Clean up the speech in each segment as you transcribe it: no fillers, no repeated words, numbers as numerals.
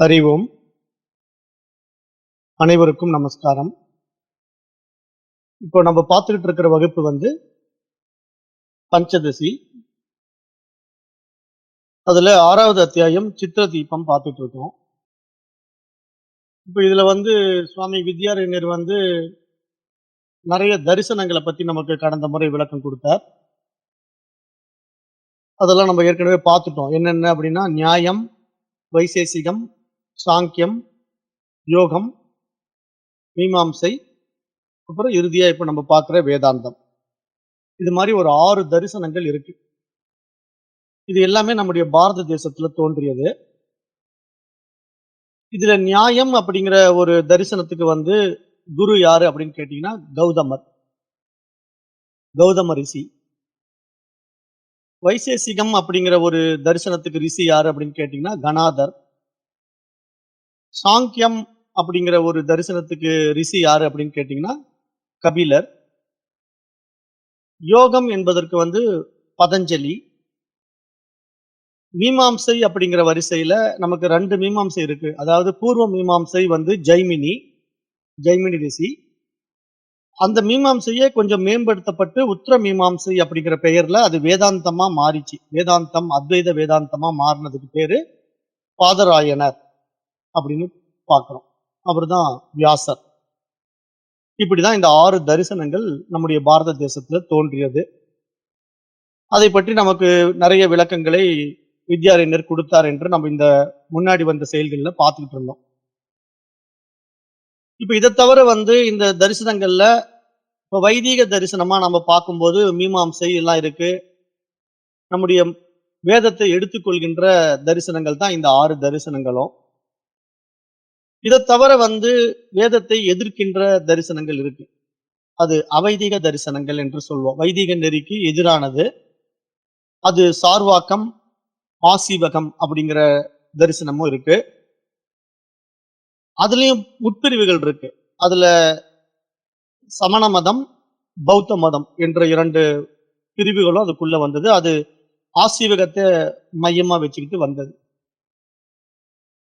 அறிவோம். அனைவருக்கும் நமஸ்காரம். இப்போ நம்ம பார்த்துக்கிட்டு இருக்கிற வகுப்பு பஞ்சதசி. அதுல 6வது அத்தியாயம் சித்திர தீபம் பார்த்துட்டு இருக்கோம். இப்போ இதுல சுவாமி வித்யாரண்யர் நிறைய தரிசனங்களை பத்தி நமக்கு கடந்த முறை விளக்கம் கொடுத்தார். அதெல்லாம் நம்ம ஏற்கனவே பார்த்துட்டோம். என்னென்ன அப்படின்னா நியாயம், வைசேசிகம், சாங்கியம், யோகம், மீமாம்சை, அப்புறம் இறுதியா இப்ப நம்ம பார்க்கிற வேதாந்தம். இது மாதிரி ஒரு 6 தரிசனங்கள் இருக்கு. இது எல்லாமே நம்முடைய பாரத தேசத்துல தோன்றியது. இதுல நியாயம் அப்படிங்கிற ஒரு தரிசனத்துக்கு குரு யாரு அப்படின்னு கேட்டீங்கன்னா கௌதம ரிஷி. வைசேசிகம் அப்படிங்கிற ஒரு தரிசனத்துக்கு ரிஷி யாரு அப்படின்னு கேட்டீங்கன்னா கணாதர். சாங்கியம் அப்படிங்கிற ஒரு தரிசனத்துக்கு ரிஷி யாரு அப்படின்னு கேட்டீங்கன்னா கபிலர். யோகம் என்பதற்கு பதஞ்சலி. மீமாம்சை அப்படிங்கிற வரிசையில நமக்கு 2 மீமாம்சை இருக்கு. அதாவது பூர்வ மீமாம்சை ஜைமினி ரிஷி. அந்த மீமாம்சையே கொஞ்சம் மேம்படுத்தப்பட்டு உத்தர மீமாம்சை அப்படிங்கிற பெயர்ல அது வேதாந்தமா மாறிச்சு. வேதாந்தம் அத்வைத வேதாந்தமா மாறினதுக்கு பேரு பாதராயணர் அப்படின்னு பார்க்கிறோம். அவர்தான் வியாசர். இப்படிதான் இந்த 6 தரிசனங்கள் நம்முடைய பாரத தேசத்துல தோன்றியது. அதை பற்றி நமக்கு நிறைய விளக்கங்களை வித்யாரண்யர் கொடுத்தார் என்று நம்ம இந்த முன்னாடி வந்த செயல்கள்ல பார்த்துக்கிட்டு இருந்தோம். இப்ப இதை தவிர இந்த தரிசனங்கள்ல இப்ப வைதீக தரிசனமா நம்ம பார்க்கும்போது மீமாம்சை எல்லாம் இருக்கு. நம்முடைய வேதத்தை எடுத்துக்கொள்கின்ற தரிசனங்கள் தான் இந்த 6 தரிசனங்களும். இதை தவிர வேதத்தை எதிர்க்கின்ற தரிசனங்கள் இருக்கு. அது அவைதீக தரிசனங்கள் என்று சொல்வோம். வைதீக நெறிக்கு எதிரானது. அது சார்வாக்கம், ஆசீவகம் அப்படிங்கிற தரிசனமும் இருக்கு. அதுலயும் உட்பிரிவுகள் இருக்கு. அதுல சமண மதம், பௌத்த மதம் என்ற 2 பிரிவுகளும் அதுக்குள்ள வந்தது. அது ஆசீவகத்தை மையமா வச்சுக்கிட்டு வந்தது.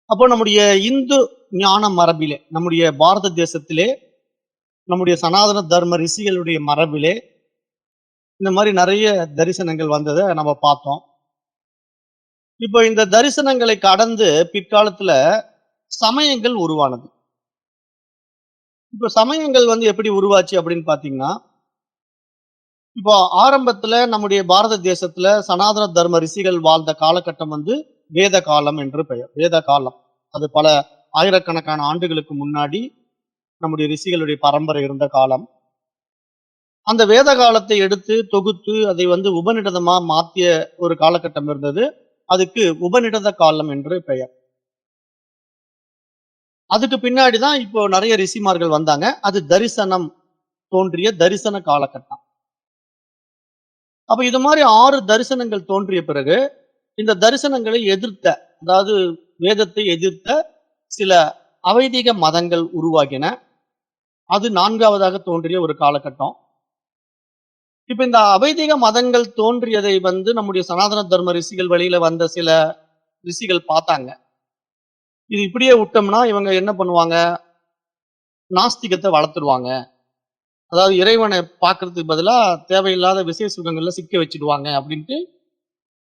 அப்போ நம்முடைய இந்து ஞான மரபிலே, நம்முடைய பாரத தேசத்திலே, நம்முடைய சனாதன தர்ம ரிஷிகளுடைய மரபிலே இந்த மாதிரி நிறைய தரிசனங்கள் வந்ததை நம்ம பார்த்தோம். இப்போ இந்த தரிசனங்களை கடந்து பிற்காலத்துல சமயங்கள் உருவானது. இப்போ சமயங்கள் எப்படி உருவாச்சு அப்படின்னு பாத்தீங்கன்னா, இப்போ ஆரம்பத்துல நம்முடைய பாரத தேசத்துல சனாதன தர்ம ரிஷிகள் வாழ்ந்த காலகட்டம் வேத காலம் என்று பெயர். வேத காலம் அது பல ஆயிரக்கணக்கான ஆண்டுகளுக்கு முன்னாடி நம்முடைய ரிஷிகளுடைய பரம்பரை இருந்த காலம். அந்த வேத காலத்தை எடுத்து தொகுத்து அதை உபநிடதமா மாத்திய ஒரு காலகட்டம் இருந்தது. அதுக்கு உபநிடத காலம் என்று பெயர். அதுக்கு பின்னாடிதான் இப்போ நிறைய ரிஷிமார்கள் வந்தாங்க. அது தரிசனம் தோன்றிய தரிசன காலகட்டம். அப்ப இது மாதிரி 6 தரிசனங்கள் தோன்றிய பிறகு இந்த தரிசனங்களை எதிர்த்த, அதாவது வேதத்தை எதிர்த்த சில அவைதிக மதங்கள் உருவாகின. அது 4வதாக தோன்றிய ஒரு காலகட்டம். இப்ப இந்த அவைதிக மதங்கள் தோன்றியதை நம்முடைய சனாதன தர்ம ரிஷிகள் வழியில வந்த சில ரிஷிகள் பார்த்தாங்க. இது இப்படியே விட்டோம்னா இவங்க என்ன பண்ணுவாங்க, நாஸ்திகத்தை வளர்த்துருவாங்க. அதாவது இறைவனை பார்க்கறதுக்கு பதிலா தேவையில்லாத விசேஷ சுகங்கள்ல சிக்க வச்சிடுவாங்க அப்படின்ட்டு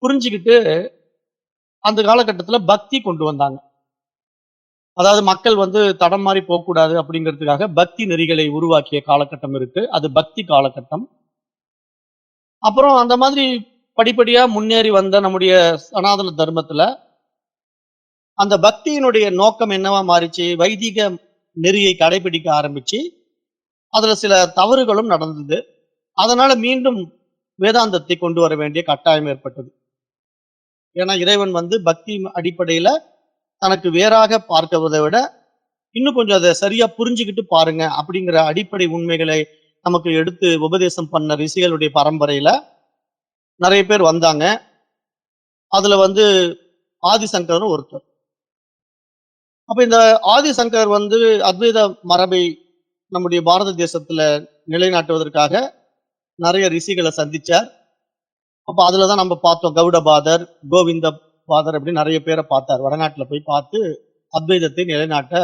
புரிஞ்சுக்கிட்டு அந்த காலகட்டத்துல பக்தி கொண்டு வந்தாங்க. அதாவது மக்கள் தடம் மாறி போகக்கூடாது அப்படிங்கிறதுக்காக பக்தி நெறிகளை உருவாக்கிய காலகட்டம் இருக்கு. அது பக்தி காலகட்டம். அப்புறம் அந்த மாதிரி படிப்படியா முன்னேறி வந்த நம்முடைய சனாதன தர்மத்துல அந்த பக்தியினுடைய நோக்கம் என்னவா மாறிச்சு, வைதிக நெறியை கடைபிடிக்க ஆரம்பிச்சு அதுல சில தவறுகளும் நடந்தது. அதனால மீண்டும் வேதாந்தத்தை கொண்டு வர வேண்டிய கட்டாயம் ஏற்பட்டது. ஏன்னா இறைவன் பக்தி அடிப்படையில தனக்கு வேறாக பார்க்கிறதை விட இன்னும் கொஞ்சம் அதை சரியா புரிஞ்சுக்கிட்டு பாருங்க அப்படிங்கிற அடிப்படை உண்மைகளை நமக்கு எடுத்து உபதேசம் பண்ண ரிஷிகளுடைய பரம்பரையில நிறைய பேர் வந்தாங்க. அதுல ஆதிசங்கரும் ஒருத்தர். அப்ப இந்த ஆதிசங்கர் அத்வைத மரபை நம்முடைய பாரத தேசத்துல நிலைநாட்டுவதற்காக நிறைய ரிஷிகளை சந்திச்சார். அப்ப அதுலதான் நம்ம பார்த்தோம், கௌடபாதர், கோவிந்த பாதர் அப்படின்னு நிறைய பேரை பார்த்தார். வடநாட்டுல போய் பார்த்து அத்வைதத்தை நிலைநாட்ட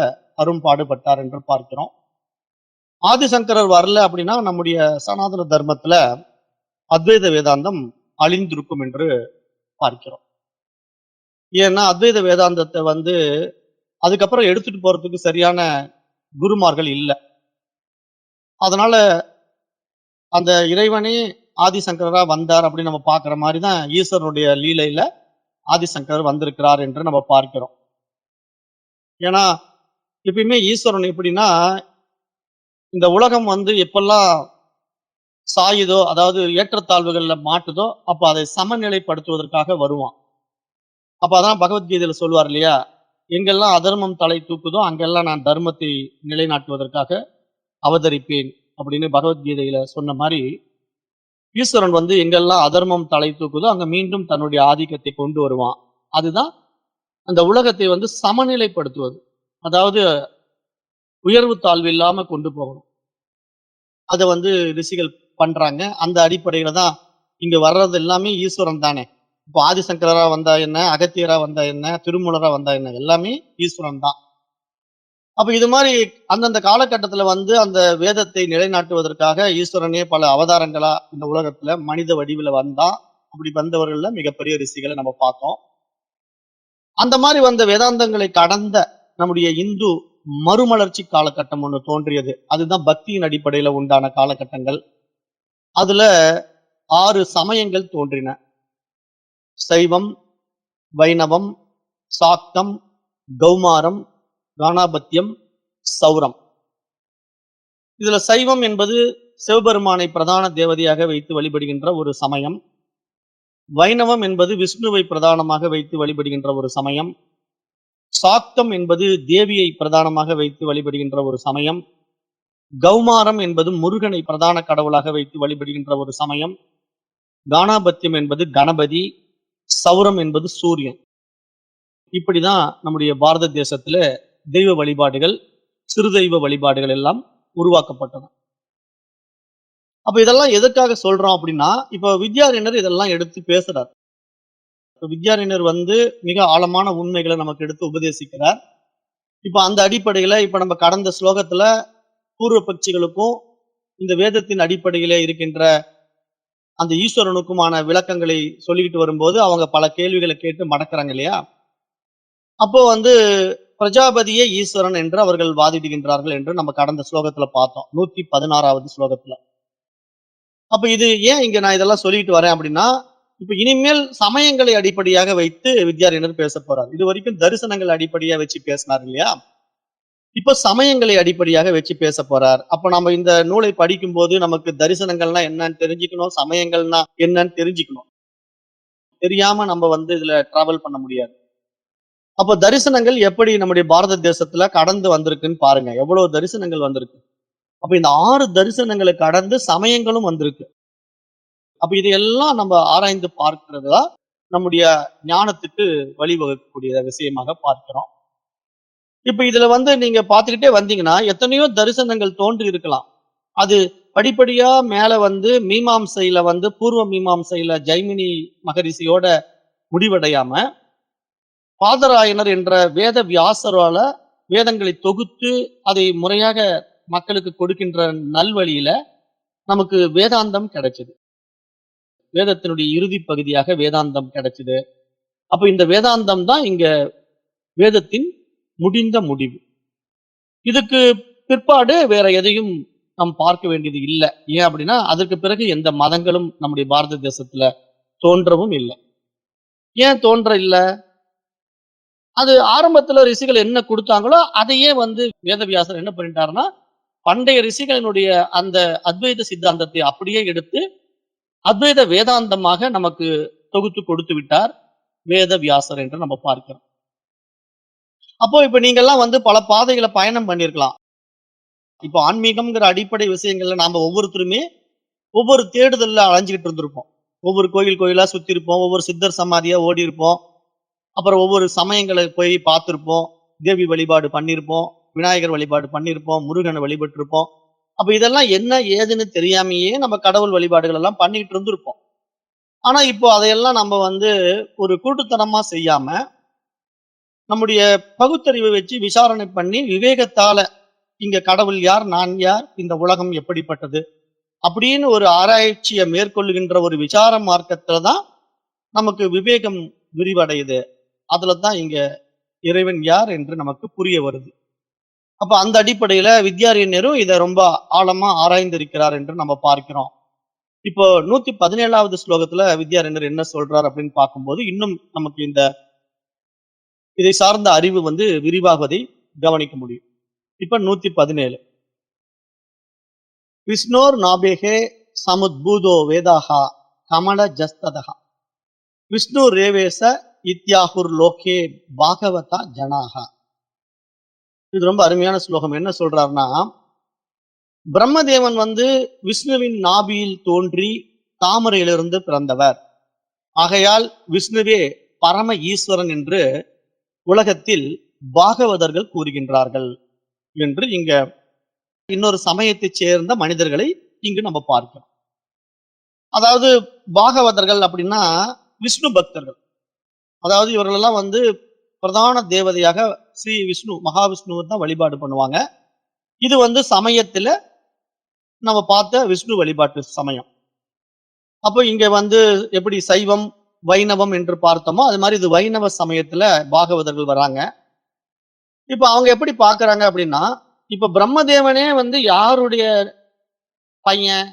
அரும்பாடுபட்டார் என்று பார்க்கிறோம். ஆதிசங்கரர் வரல அப்படின்னா நம்முடைய சனாதன தர்மத்துல அத்வைத வேதாந்தம் அழிந்திருக்கும் என்று பார்க்கிறோம். ஏன்னா அத்வைத வேதாந்தத்தை அதுக்கப்புறம் எடுத்துட்டு போறதுக்கு சரியான குருமார்கள் இல்ல. அதனால அந்த இறைவனே ஆதிசங்கரரா வந்தார் அப்படின்னு நம்ம பார்க்கிற மாதிரி தான் ஈஸ்வரனுடைய லீலையில ஆதிசங்கரர் வந்திருக்கிறார் என்று நம்ம பார்க்கிறோம். ஏன்னா எப்பயுமே ஈஸ்வரன் எப்படின்னா, இந்த உலகம் எப்பெல்லாம் சாயுதோ, அதாவது ஏற்றத்தாழ்வுகள்ல மாட்டுதோ, அப்ப அதை சமநிலைப்படுத்துவதற்காக வருவான். அப்ப அதான் பகவத்கீதையில சொல்லுவார் இல்லையா, எங்கெல்லாம் அதர்மம் தலை தூக்குதோ அங்கெல்லாம் நான் தர்மத்தை நிலைநாட்டுவதற்காக அவதரிப்பேன் அப்படின்னு பகவத்கீதையில சொன்ன மாதிரி, ஈஸ்வரன் எங்கெல்லாம் அதர்மம் தலை தூக்குதோ அங்க மீண்டும் தன்னுடைய ஆதிக்கத்தை கொண்டு வருவான். அதுதான் அந்த உலகத்தை சமநிலைப்படுத்துவது. அதாவது உயர்வு தாழ்வு இல்லாம கொண்டு போகணும். அதை ரிஷிகள் பண்றாங்க. அந்த அடிப்படையில தான் இங்க வர்றது எல்லாமே ஈஸ்வரன் தானே. இப்போ ஆதிசங்கரரா வந்தா என்ன, அகத்தியரா வந்தா என்ன, திருமூலரா வந்தா என்ன, எல்லாமே ஈஸ்வரன் தான். அப்ப இது மாதிரி அந்தந்த காலகட்டத்துல அந்த வேதத்தை நிலைநாட்டுவதற்காக ஈஸ்வரனே பல அவதாரங்களா இந்த உலகத்துல மனித வடிவில வந்தான். அப்படி வந்தவர்கள்ல மிகப்பெரிய ரிஷிகளை நம்ம பார்த்தோம். அந்த மாதிரி வந்த வேதாந்தங்களை கடந்த நம்முடைய இந்து மறுமலர்ச்சி காலகட்டம் ஒண்ணு தோன்றியது. அதுதான் பக்தியின் அடிப்படையில உண்டான காலகட்டங்கள். அதுல 6 சமயங்கள் தோன்றின. சைவம், வைணவம், சாக்தம், கௌமாரம், காணாபத்தியம், சௌரம். இதுல சைவம் என்பது சிவபெருமானை பிரதான தேவதையாக வைத்து வழிபடுகின்ற ஒரு சமயம். வைணவம் என்பது விஷ்ணுவை பிரதானமாக வைத்து வழிபடுகின்ற ஒரு சமயம். சாக்தம் என்பது தேவியை பிரதானமாக வைத்து வழிபடுகின்ற ஒரு சமயம். கௌமாரம் என்பது முருகனை பிரதான கடவுளாக வைத்து வழிபடுகின்ற ஒரு சமயம். காணாபத்தியம் என்பது கணபதி. சௌரம் என்பது சூரியன். இப்படிதான் நம்முடைய பாரத தேசத்துல தெய்வ வழிபாடுகள், சிறு தெய்வ வழிபாடுகள் எல்லாம் உருவாக்கப்பட்டன. அப்ப இதெல்லாம் எதற்காக சொல்றோம் அப்படின்னா, இப்ப வித்யாரண்யர் இதெல்லாம் எடுத்து பேசுறார். வித்யாரண்யர் மிக ஆழமான உண்மைகளை நமக்கு எடுத்து உபதேசிக்கிறார். இப்ப அந்த அடிப்படையில இப்ப நம்ம கடந்த ஸ்லோகத்துல பூர்வ பட்சிகளுக்கும் இந்த வேதத்தின் அடிப்படையிலே இருக்கின்ற அந்த ஈஸ்வரனுக்குமான விளக்கங்களை சொல்லிக்கிட்டு வரும்போது அவங்க பல கேள்விகளை கேட்டு மடக்கிறாங்க இல்லையா. அப்போ பிரஜாபதியே ஈஸ்வரன் என்று அவர்கள் வாதிடுகின்றார்கள் என்று நம்ம கடந்த ஸ்லோகத்துல பார்த்தோம், 116வது ஸ்லோகத்துல. அப்ப இது ஏன் இங்க நான் இதெல்லாம் சொல்லிட்டு வரேன் அப்படின்னா, இப்ப இனிமேல் சமயங்களை அடிப்படையாக வைத்து வித்யாரண்யர் பேச போறார். இது வரைக்கும் தரிசனங்கள் அடிப்படையா வச்சு பேசினார் இல்லையா. இப்ப சமயங்களை அடிப்படையாக வச்சு பேச போறார். அப்ப நம்ம இந்த நூலை படிக்கும் போது நமக்கு தரிசனங்கள்னா என்னன்னு தெரிஞ்சுக்கணும், சமயங்கள்னா என்னன்னு தெரிஞ்சுக்கணும். தெரியாம நம்ம இதுல டிராவல் பண்ண முடியாது. அப்ப தரிசனங்கள் எப்படி நம்முடைய பாரத தேசத்துல கடந்து வந்திருக்குன்னு பாருங்க. எவ்வளவு தரிசனங்கள் வந்திருக்கு. அப்ப இந்த 6 தரிசனங்களை கடந்து சமயங்களும் வந்திருக்கு. அப்ப இதையெல்லாம் நம்ம ஆராய்ந்து பார்க்கிறதா நம்முடைய ஞானத்துக்கு வழிவகுக்கக்கூடிய விஷயமாக பார்க்கிறோம். இப்ப இதுல நீங்க பார்த்துக்கிட்டே வந்தீங்கன்னா எத்தனையோ தரிசனங்கள் தோன்றி இருக்கலாம். அது படிப்படியா மேல மீமாம்சையில பூர்வ மீமாம்சையில ஜைமினி மகரிஷியோட முடிவடையாம, பாதராயனர் என்ற வேத வியாசரால வேதங்களை தொகுத்து அதை முறையாக மக்களுக்கு கொடுக்கின்ற நல்வழியில நமக்கு வேதாந்தம் கிடைச்சது. வேதத்தினுடைய இறுதி பகுதியாக வேதாந்தம் கிடைச்சது. அப்ப இந்த வேதாந்தம் தான் இங்க வேதத்தின் முடிந்த முடிவு. இதுக்கு பிற்பாடு வேற எதையும் நாம் பார்க்க வேண்டியது இல்லை. ஏன் அப்படின்னா அதற்கு பிறகு எந்த மதங்களும் நம்முடைய பாரத தேசத்துல தோன்றவும் இல்லை. ஏன் தோன்ற இல்லை? அது ஆரம்பத்துல ரிஷிகள் என்ன கொடுத்தாங்களோ அதையே வேதவியாசர் என்ன பண்ணிட்டாருன்னா, பண்டைய ரிஷிகளினுடைய அந்த அத்வைத சித்தாந்தத்தை அப்படியே எடுத்து அத்வைத வேதாந்தமாக நமக்கு தொகுத்து கொடுத்து விட்டார் வேதவியாசர் என்று நம்ம பார்க்கிறோம். அப்போ இப்ப நீங்கெல்லாம் பல பாதைகளை பயணம் பண்ணிருக்கலாம். இப்போ ஆன்மீகம்ங்கிற அடிப்படை விஷயங்கள்ல நாம ஒவ்வொருத்தருமே ஒவ்வொரு தேடுதல்ல அலைஞ்சுக்கிட்டு இருந்திருப்போம். ஒவ்வொரு கோயில் கோயிலா சுத்தி இருப்போம், ஒவ்வொரு சித்தர் சமாதியா ஓடி இருப்போம், அப்புறம் ஒவ்வொரு சமயங்களை போய் பார்த்திருப்போம், தேவி வழிபாடு பண்ணியிருப்போம், விநாயகர் வழிபாடு பண்ணியிருப்போம், முருகனை வழிபட்டிருப்போம். அப்ப இதெல்லாம் என்ன ஏதுன்னு தெரியாமையே நம்ம கடவுள் வழிபாடுகள் எல்லாம் பண்ணிட்டு இருந்திருப்போம். ஆனா இப்போ அதையெல்லாம் நம்ம ஒரு கூட்டுத்தனமா செய்யாம நம்முடைய பகுத்தறிவை வச்சு விசாரணை பண்ணி விவேகத்தால இங்க கடவுள் யார், நான் யார், இந்த உலகம் எப்படிப்பட்டது அப்படின்னு ஒரு ஆராய்ச்சியை மேற்கொள்ளுகின்ற ஒரு விசார மார்க்கத்துல தான் நமக்கு விவேகம் விரிவடையுது. அதுலதான் இங்க இறைவன் யார் என்று நமக்கு புரிய வருது. அப்ப அந்த அடிப்படையில வித்யாரண்யரும் இதை ரொம்ப ஆழமா ஆராய்ந்திருக்கிறார் என்று நம்ம பார்க்கிறோம். இப்போ 117வது ஸ்லோகத்துல வித்யாரண்யர் என்ன சொல்றார் அப்படின்னு பார்க்கும்போது இன்னும் நமக்கு இதை சார்ந்த அறிவு விரிவாகுவதை கவனிக்க முடியும். இப்ப 117 விஷ்ணோர் நாபேகே சமுத்பூதோ வேதாகா கமல ஜஸ்ததா விஷ்ணு ரேவேச இத்யாகுர் லோகே பாகவதா ஜனாகா. இது ரொம்ப அருமையான ஸ்லோகம். என்ன சொல்றாருன்னா, பிரம்மதேவன் விஷ்ணுவின் நாபியில் தோன்றி தாமரையிலிருந்து பிறந்தவர். ஆகையால் விஷ்ணுவே பரம ஈஸ்வரன் என்று உலகத்தில் பாகவதர்கள் கூறுகின்றார்கள் என்று இங்க இன்னொரு சமயத்தைச் சேர்ந்த மனிதர்களை இங்கு நம்ம பார்க்கிறோம். அதாவது பாகவதர்கள் அப்படின்னா விஷ்ணு பக்தர்கள். அதாவது இவர்களெல்லாம் பிரதான தேவதையாக ஸ்ரீ விஷ்ணு மகாவிஷ்ணுவை தான் வழிபாடு பண்ணுவாங்க. இது சமயத்துல நம்ம பார்த்த விஷ்ணு வழிபாட்டு சமயம். அப்போ இங்க எப்படி சைவம் வைணவம் என்று பார்த்தோமோ அது மாதிரி இது வைணவ சமயத்துல பாகவதர்கள் வராங்க. இப்ப அவங்க எப்படி பாக்குறாங்க அப்படின்னா, இப்ப பிரம்மதேவனே யாருடைய பையன்,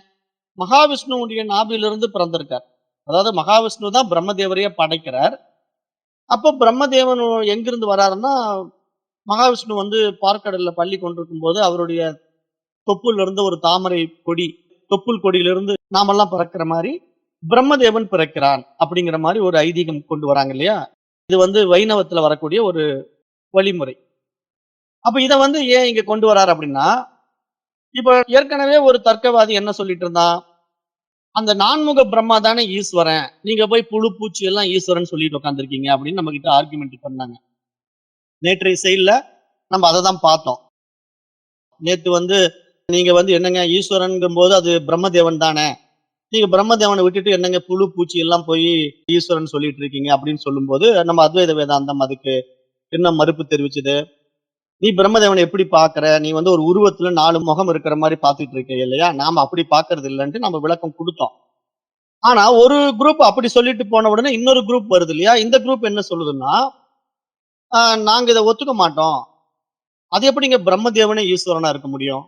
மகாவிஷ்ணுவுடைய நாபிலிருந்து பிறந்திருக்கார். அதாவது மகாவிஷ்ணு தான் பிரம்மதேவரையே படைக்கிறார். அப்போ பிரம்மதேவன் எங்கிருந்து வராருன்னா, மகாவிஷ்ணு பார்க்கடல்ல பள்ளி கொண்டிருக்கும் போது அவருடைய தொப்புல இருந்து ஒரு தாமரை கொடி, தொப்புள் கொடியிலிருந்து நாமெல்லாம் பிறக்கிற மாதிரி பிரம்மதேவன் பிறக்கிறான் அப்படிங்கிற மாதிரி ஒரு ஐதீகம் கொண்டு வராங்க இல்லையா. இது வைணவத்துல வரக்கூடிய ஒரு வழிமுறை. அப்ப இதை ஏன் இங்க கொண்டு வராரு அப்படின்னா, இப்ப ஏற்கனவே ஒரு தர்க்கவாதி என்ன சொல்லிட்டு இருந்தான், அந்த நான்முக பிரம்மா தானே ஈஸ்வரன், நீங்க போய் புழு பூச்சி எல்லாம் ஈஸ்வரன் சொல்லிட்டு உட்காந்துருக்கீங்க அப்படின்னு நம்ம கிட்ட ஆர்குமெண்ட் பண்ணாங்க. நேற்றைய செயல்ல நம்ம அதை தான் பார்த்தோம். நேத்து நீங்க என்னங்க ஈஸ்வரன்கும் போது அது பிரம்மதேவன் தானே, நீங்க பிரம்மதேவனை விட்டுட்டு என்னங்க புழு பூச்சி எல்லாம் போய் ஈஸ்வரன் சொல்லிட்டு இருக்கீங்க அப்படின்னு சொல்லும் போது நம்ம அத்வைத வேதாந்தம் அதுக்கு என்ன மறுப்பு தெரிவிச்சது. நீ பிரம்மதேவனை எப்படி பாக்குற, நீ ஒரு உருவத்துல 4 முகம் இருக்கிற மாதிரி பாத்துட்டு இருக்க இல்லையா, நாம அப்படி பாக்குறது இல்லைன்ட்டு நம்ம விளக்கம் கொடுத்தோம். ஆனா ஒரு குரூப் அப்படி சொல்லிட்டு போன உடனே இன்னொரு குரூப் வருது இல்லையா. இந்த குரூப் என்ன சொல்லுதுன்னா, நாங்க இதை ஒத்துக்க மாட்டோம், அது எப்படிங்க பிரம்மதேவனே ஈஸ்வரனா இருக்க முடியும்,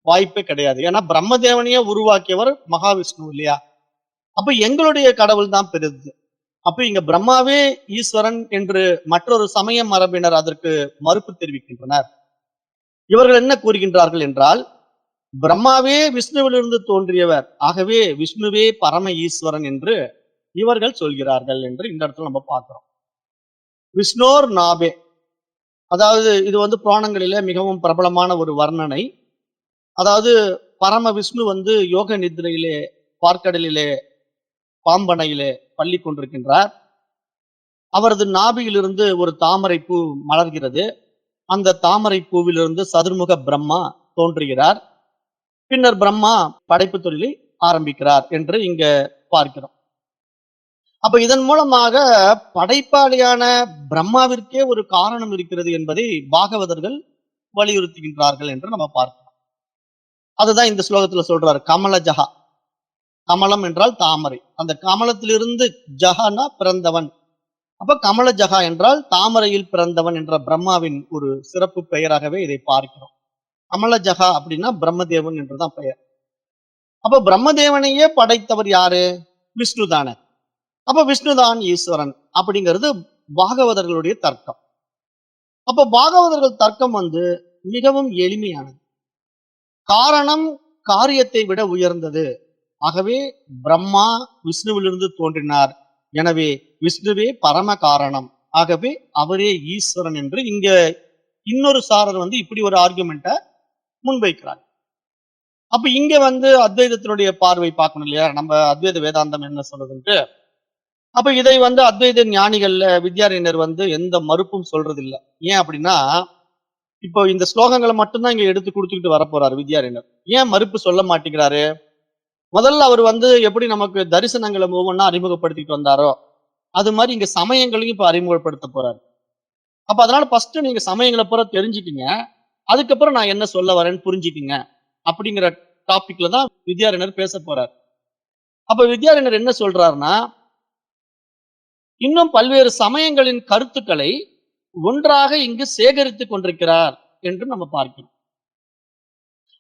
வாய்ப்பே கிடையாது. ஏன்னா பிரம்மதேவனையே உருவாக்கியவர் மகாவிஷ்ணு இல்லையா. அப்ப எங்களுடைய கடவுள் தான் பெரிது. அப்ப இங்க பிரம்மாவே ஈஸ்வரன் என்று மற்றொரு சமய மரபினர் அதற்கு மறுப்பு தெரிவிக்கின்றனர். இவர்கள் என்ன கூறுகின்றார்கள் என்றால், பிரம்மாவே விஷ்ணுவிலிருந்து தோன்றியவர், ஆகவே விஷ்ணுவே பரம ஈஸ்வரன் என்று இவர்கள் சொல்கிறார்கள் என்று இந்த இடத்துல நம்ம பார்க்கிறோம். விஷ்ணோர் நாபே, அதாவது இது புராணங்களிலே மிகவும் பிரபலமான ஒரு வர்ணனை. அதாவது பரம விஷ்ணு யோக நித்ரையிலே பார்க்கடலிலே பாம்பனையிலே பள்ளி கொண்டிருக்கின்றார். அவரது நாபியிலிருந்து ஒரு தாமரை பூ மலர்கிறது. அந்த தாமரை பூவிலிருந்து சதுர்முக பிரம்மா தோன்றுகிறார். பின்னர் பிரம்மா படைப்பு தொழிலை ஆரம்பிக்கிறார் என்று இங்க பார்க்கிறோம். அப்ப இதன் மூலமாக படைப்பாளியான பிரம்மாவிற்கே ஒரு காரணம் இருக்கிறது என்பதை பாகவதர்கள் வலியுறுத்துகின்றார்கள் என்று நம்ம பார்க்கிறோம். அதுதான் இந்த ஸ்லோகத்துல சொல்றாரு, கமல ஜஹா. கமலம் என்றால் தாமரை, அந்த கமலத்திலிருந்து ஜஹானா பிறந்தவன். அப்ப கமல ஜஹா என்றால் தாமரையில் பிறந்தவன் என்ற பிரம்மாவின் ஒரு சிறப்பு பெயராகவே இதை பார்க்கிறோம். கமல ஜஹா அப்படின்னா பிரம்மதேவன் என்றுதான் பெயர். அப்ப பிரம்மதேவனையே படைத்தவர் யாரு, விஷ்ணு தானே. அப்ப விஷ்ணுதான் ஈஸ்வரன் அப்படிங்கிறது பாகவதர்களுடைய தர்க்கம். அப்ப பாகவதர்கள் தர்க்கம் மிகவும் எளிமையானது. காரணம் காரியத்தை விட உயர்ந்தது. ஆகவே பிரம்மா விஷ்ணுவிலிருந்து தோன்றினார், எனவே விஷ்ணுவே பரம காரணம், ஆகவே அவரே ஈஸ்வரன் என்று இங்க இன்னொரு சாரர் இப்படி ஒரு ஆர்குமெண்ட்டை முன்வைக்கிறார். அப்ப இங்க அத்வைதத்தினுடைய பார்வை பார்க்கணும் இல்லையா, நம்ம அத்வைத வேதாந்தம் என்ன சொல்றதுன்ட்டு. அப்ப இதை அத்வைத ஞானிகள்ல வித்யாரண்யர் எந்த மறுப்பும் சொல்றது இல்லை. ஏன் அப்படின்னா, இப்போ இந்த ஸ்லோகங்களை மட்டும்தான் இங்க எடுத்து கொடுத்துக்கிட்டு வரப்போறாரு வித்யாரண்யர். ஏன் மறுப்பு சொல்ல மாட்டேங்கிறாரு? முதல்ல அவர் எப்படி நமக்கு தரிசனங்களை ஒவ்வொன்னா அறிமுகப்படுத்திட்டு வந்தாரோ அது மாதிரி இங்க சமயங்களையும் இப்ப அறிமுகப்படுத்த போறாரு. அப்ப அதனால ஃபர்ஸ்ட் நீங்க சமயங்கள பூரா தெரிஞ்சுக்கங்க. அதுக்கப்புறம் நான் என்ன சொல்ல வரேன்னு புரிஞ்சுக்கங்க. அப்படிங்கிற டாபிக்ல தான் வித்யாரண்யர் பேசப் போறார். அப்ப வித்யாரண்யர் என்ன சொல்றாருன்னா, இன்னும் பல்வேறு சமயங்களின் கருத்துக்களை ஒன்றாக இங்கு சேகரித்துக் கொண்டிருக்கிறார் என்று நம்ம பார்க்கிறோம்.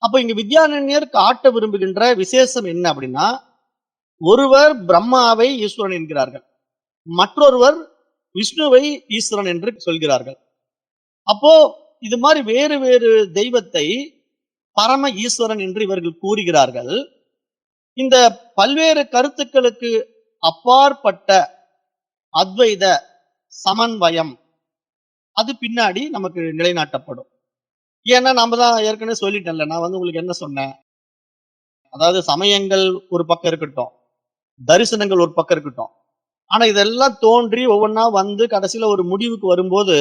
அப்ப இங்க வித்யாரண்யர் காட்ட விரும்புகின்ற விசேஷம் என்ன அப்படின்னா, ஒருவர் பிரம்மாவை ஈஸ்வரன் என்கிறார்கள். மற்றொருவர் விஷ்ணுவை ஈஸ்வரன் என்று சொல்கிறார்கள். அப்போ இது மாதிரி வேறு வேறு தெய்வத்தை பரம ஈஸ்வரன் என்று இவர்கள் கூறுகிறார்கள். இந்த பல்வேறு கருத்துக்களுக்கு அப்பாற்பட்ட அத்வைத சமன்வயம் அது பின்னாடி நமக்கு நிலைநாட்டப்படும். ஏன்னா நாம தான் ஏற்கனவே சொல்லிட்டேன்ல, நான் உங்களுக்கு என்ன சொன்னேன்? அதாவது சமயங்கள் ஒரு பக்கம் இருக்கட்டும், தரிசனங்கள் ஒரு பக்கம் இருக்கட்டும். ஆனா இதெல்லாம் தோன்றி ஒவ்வொன்னா வந்து கடைசியில ஒரு முடிவுக்கு வரும்போது,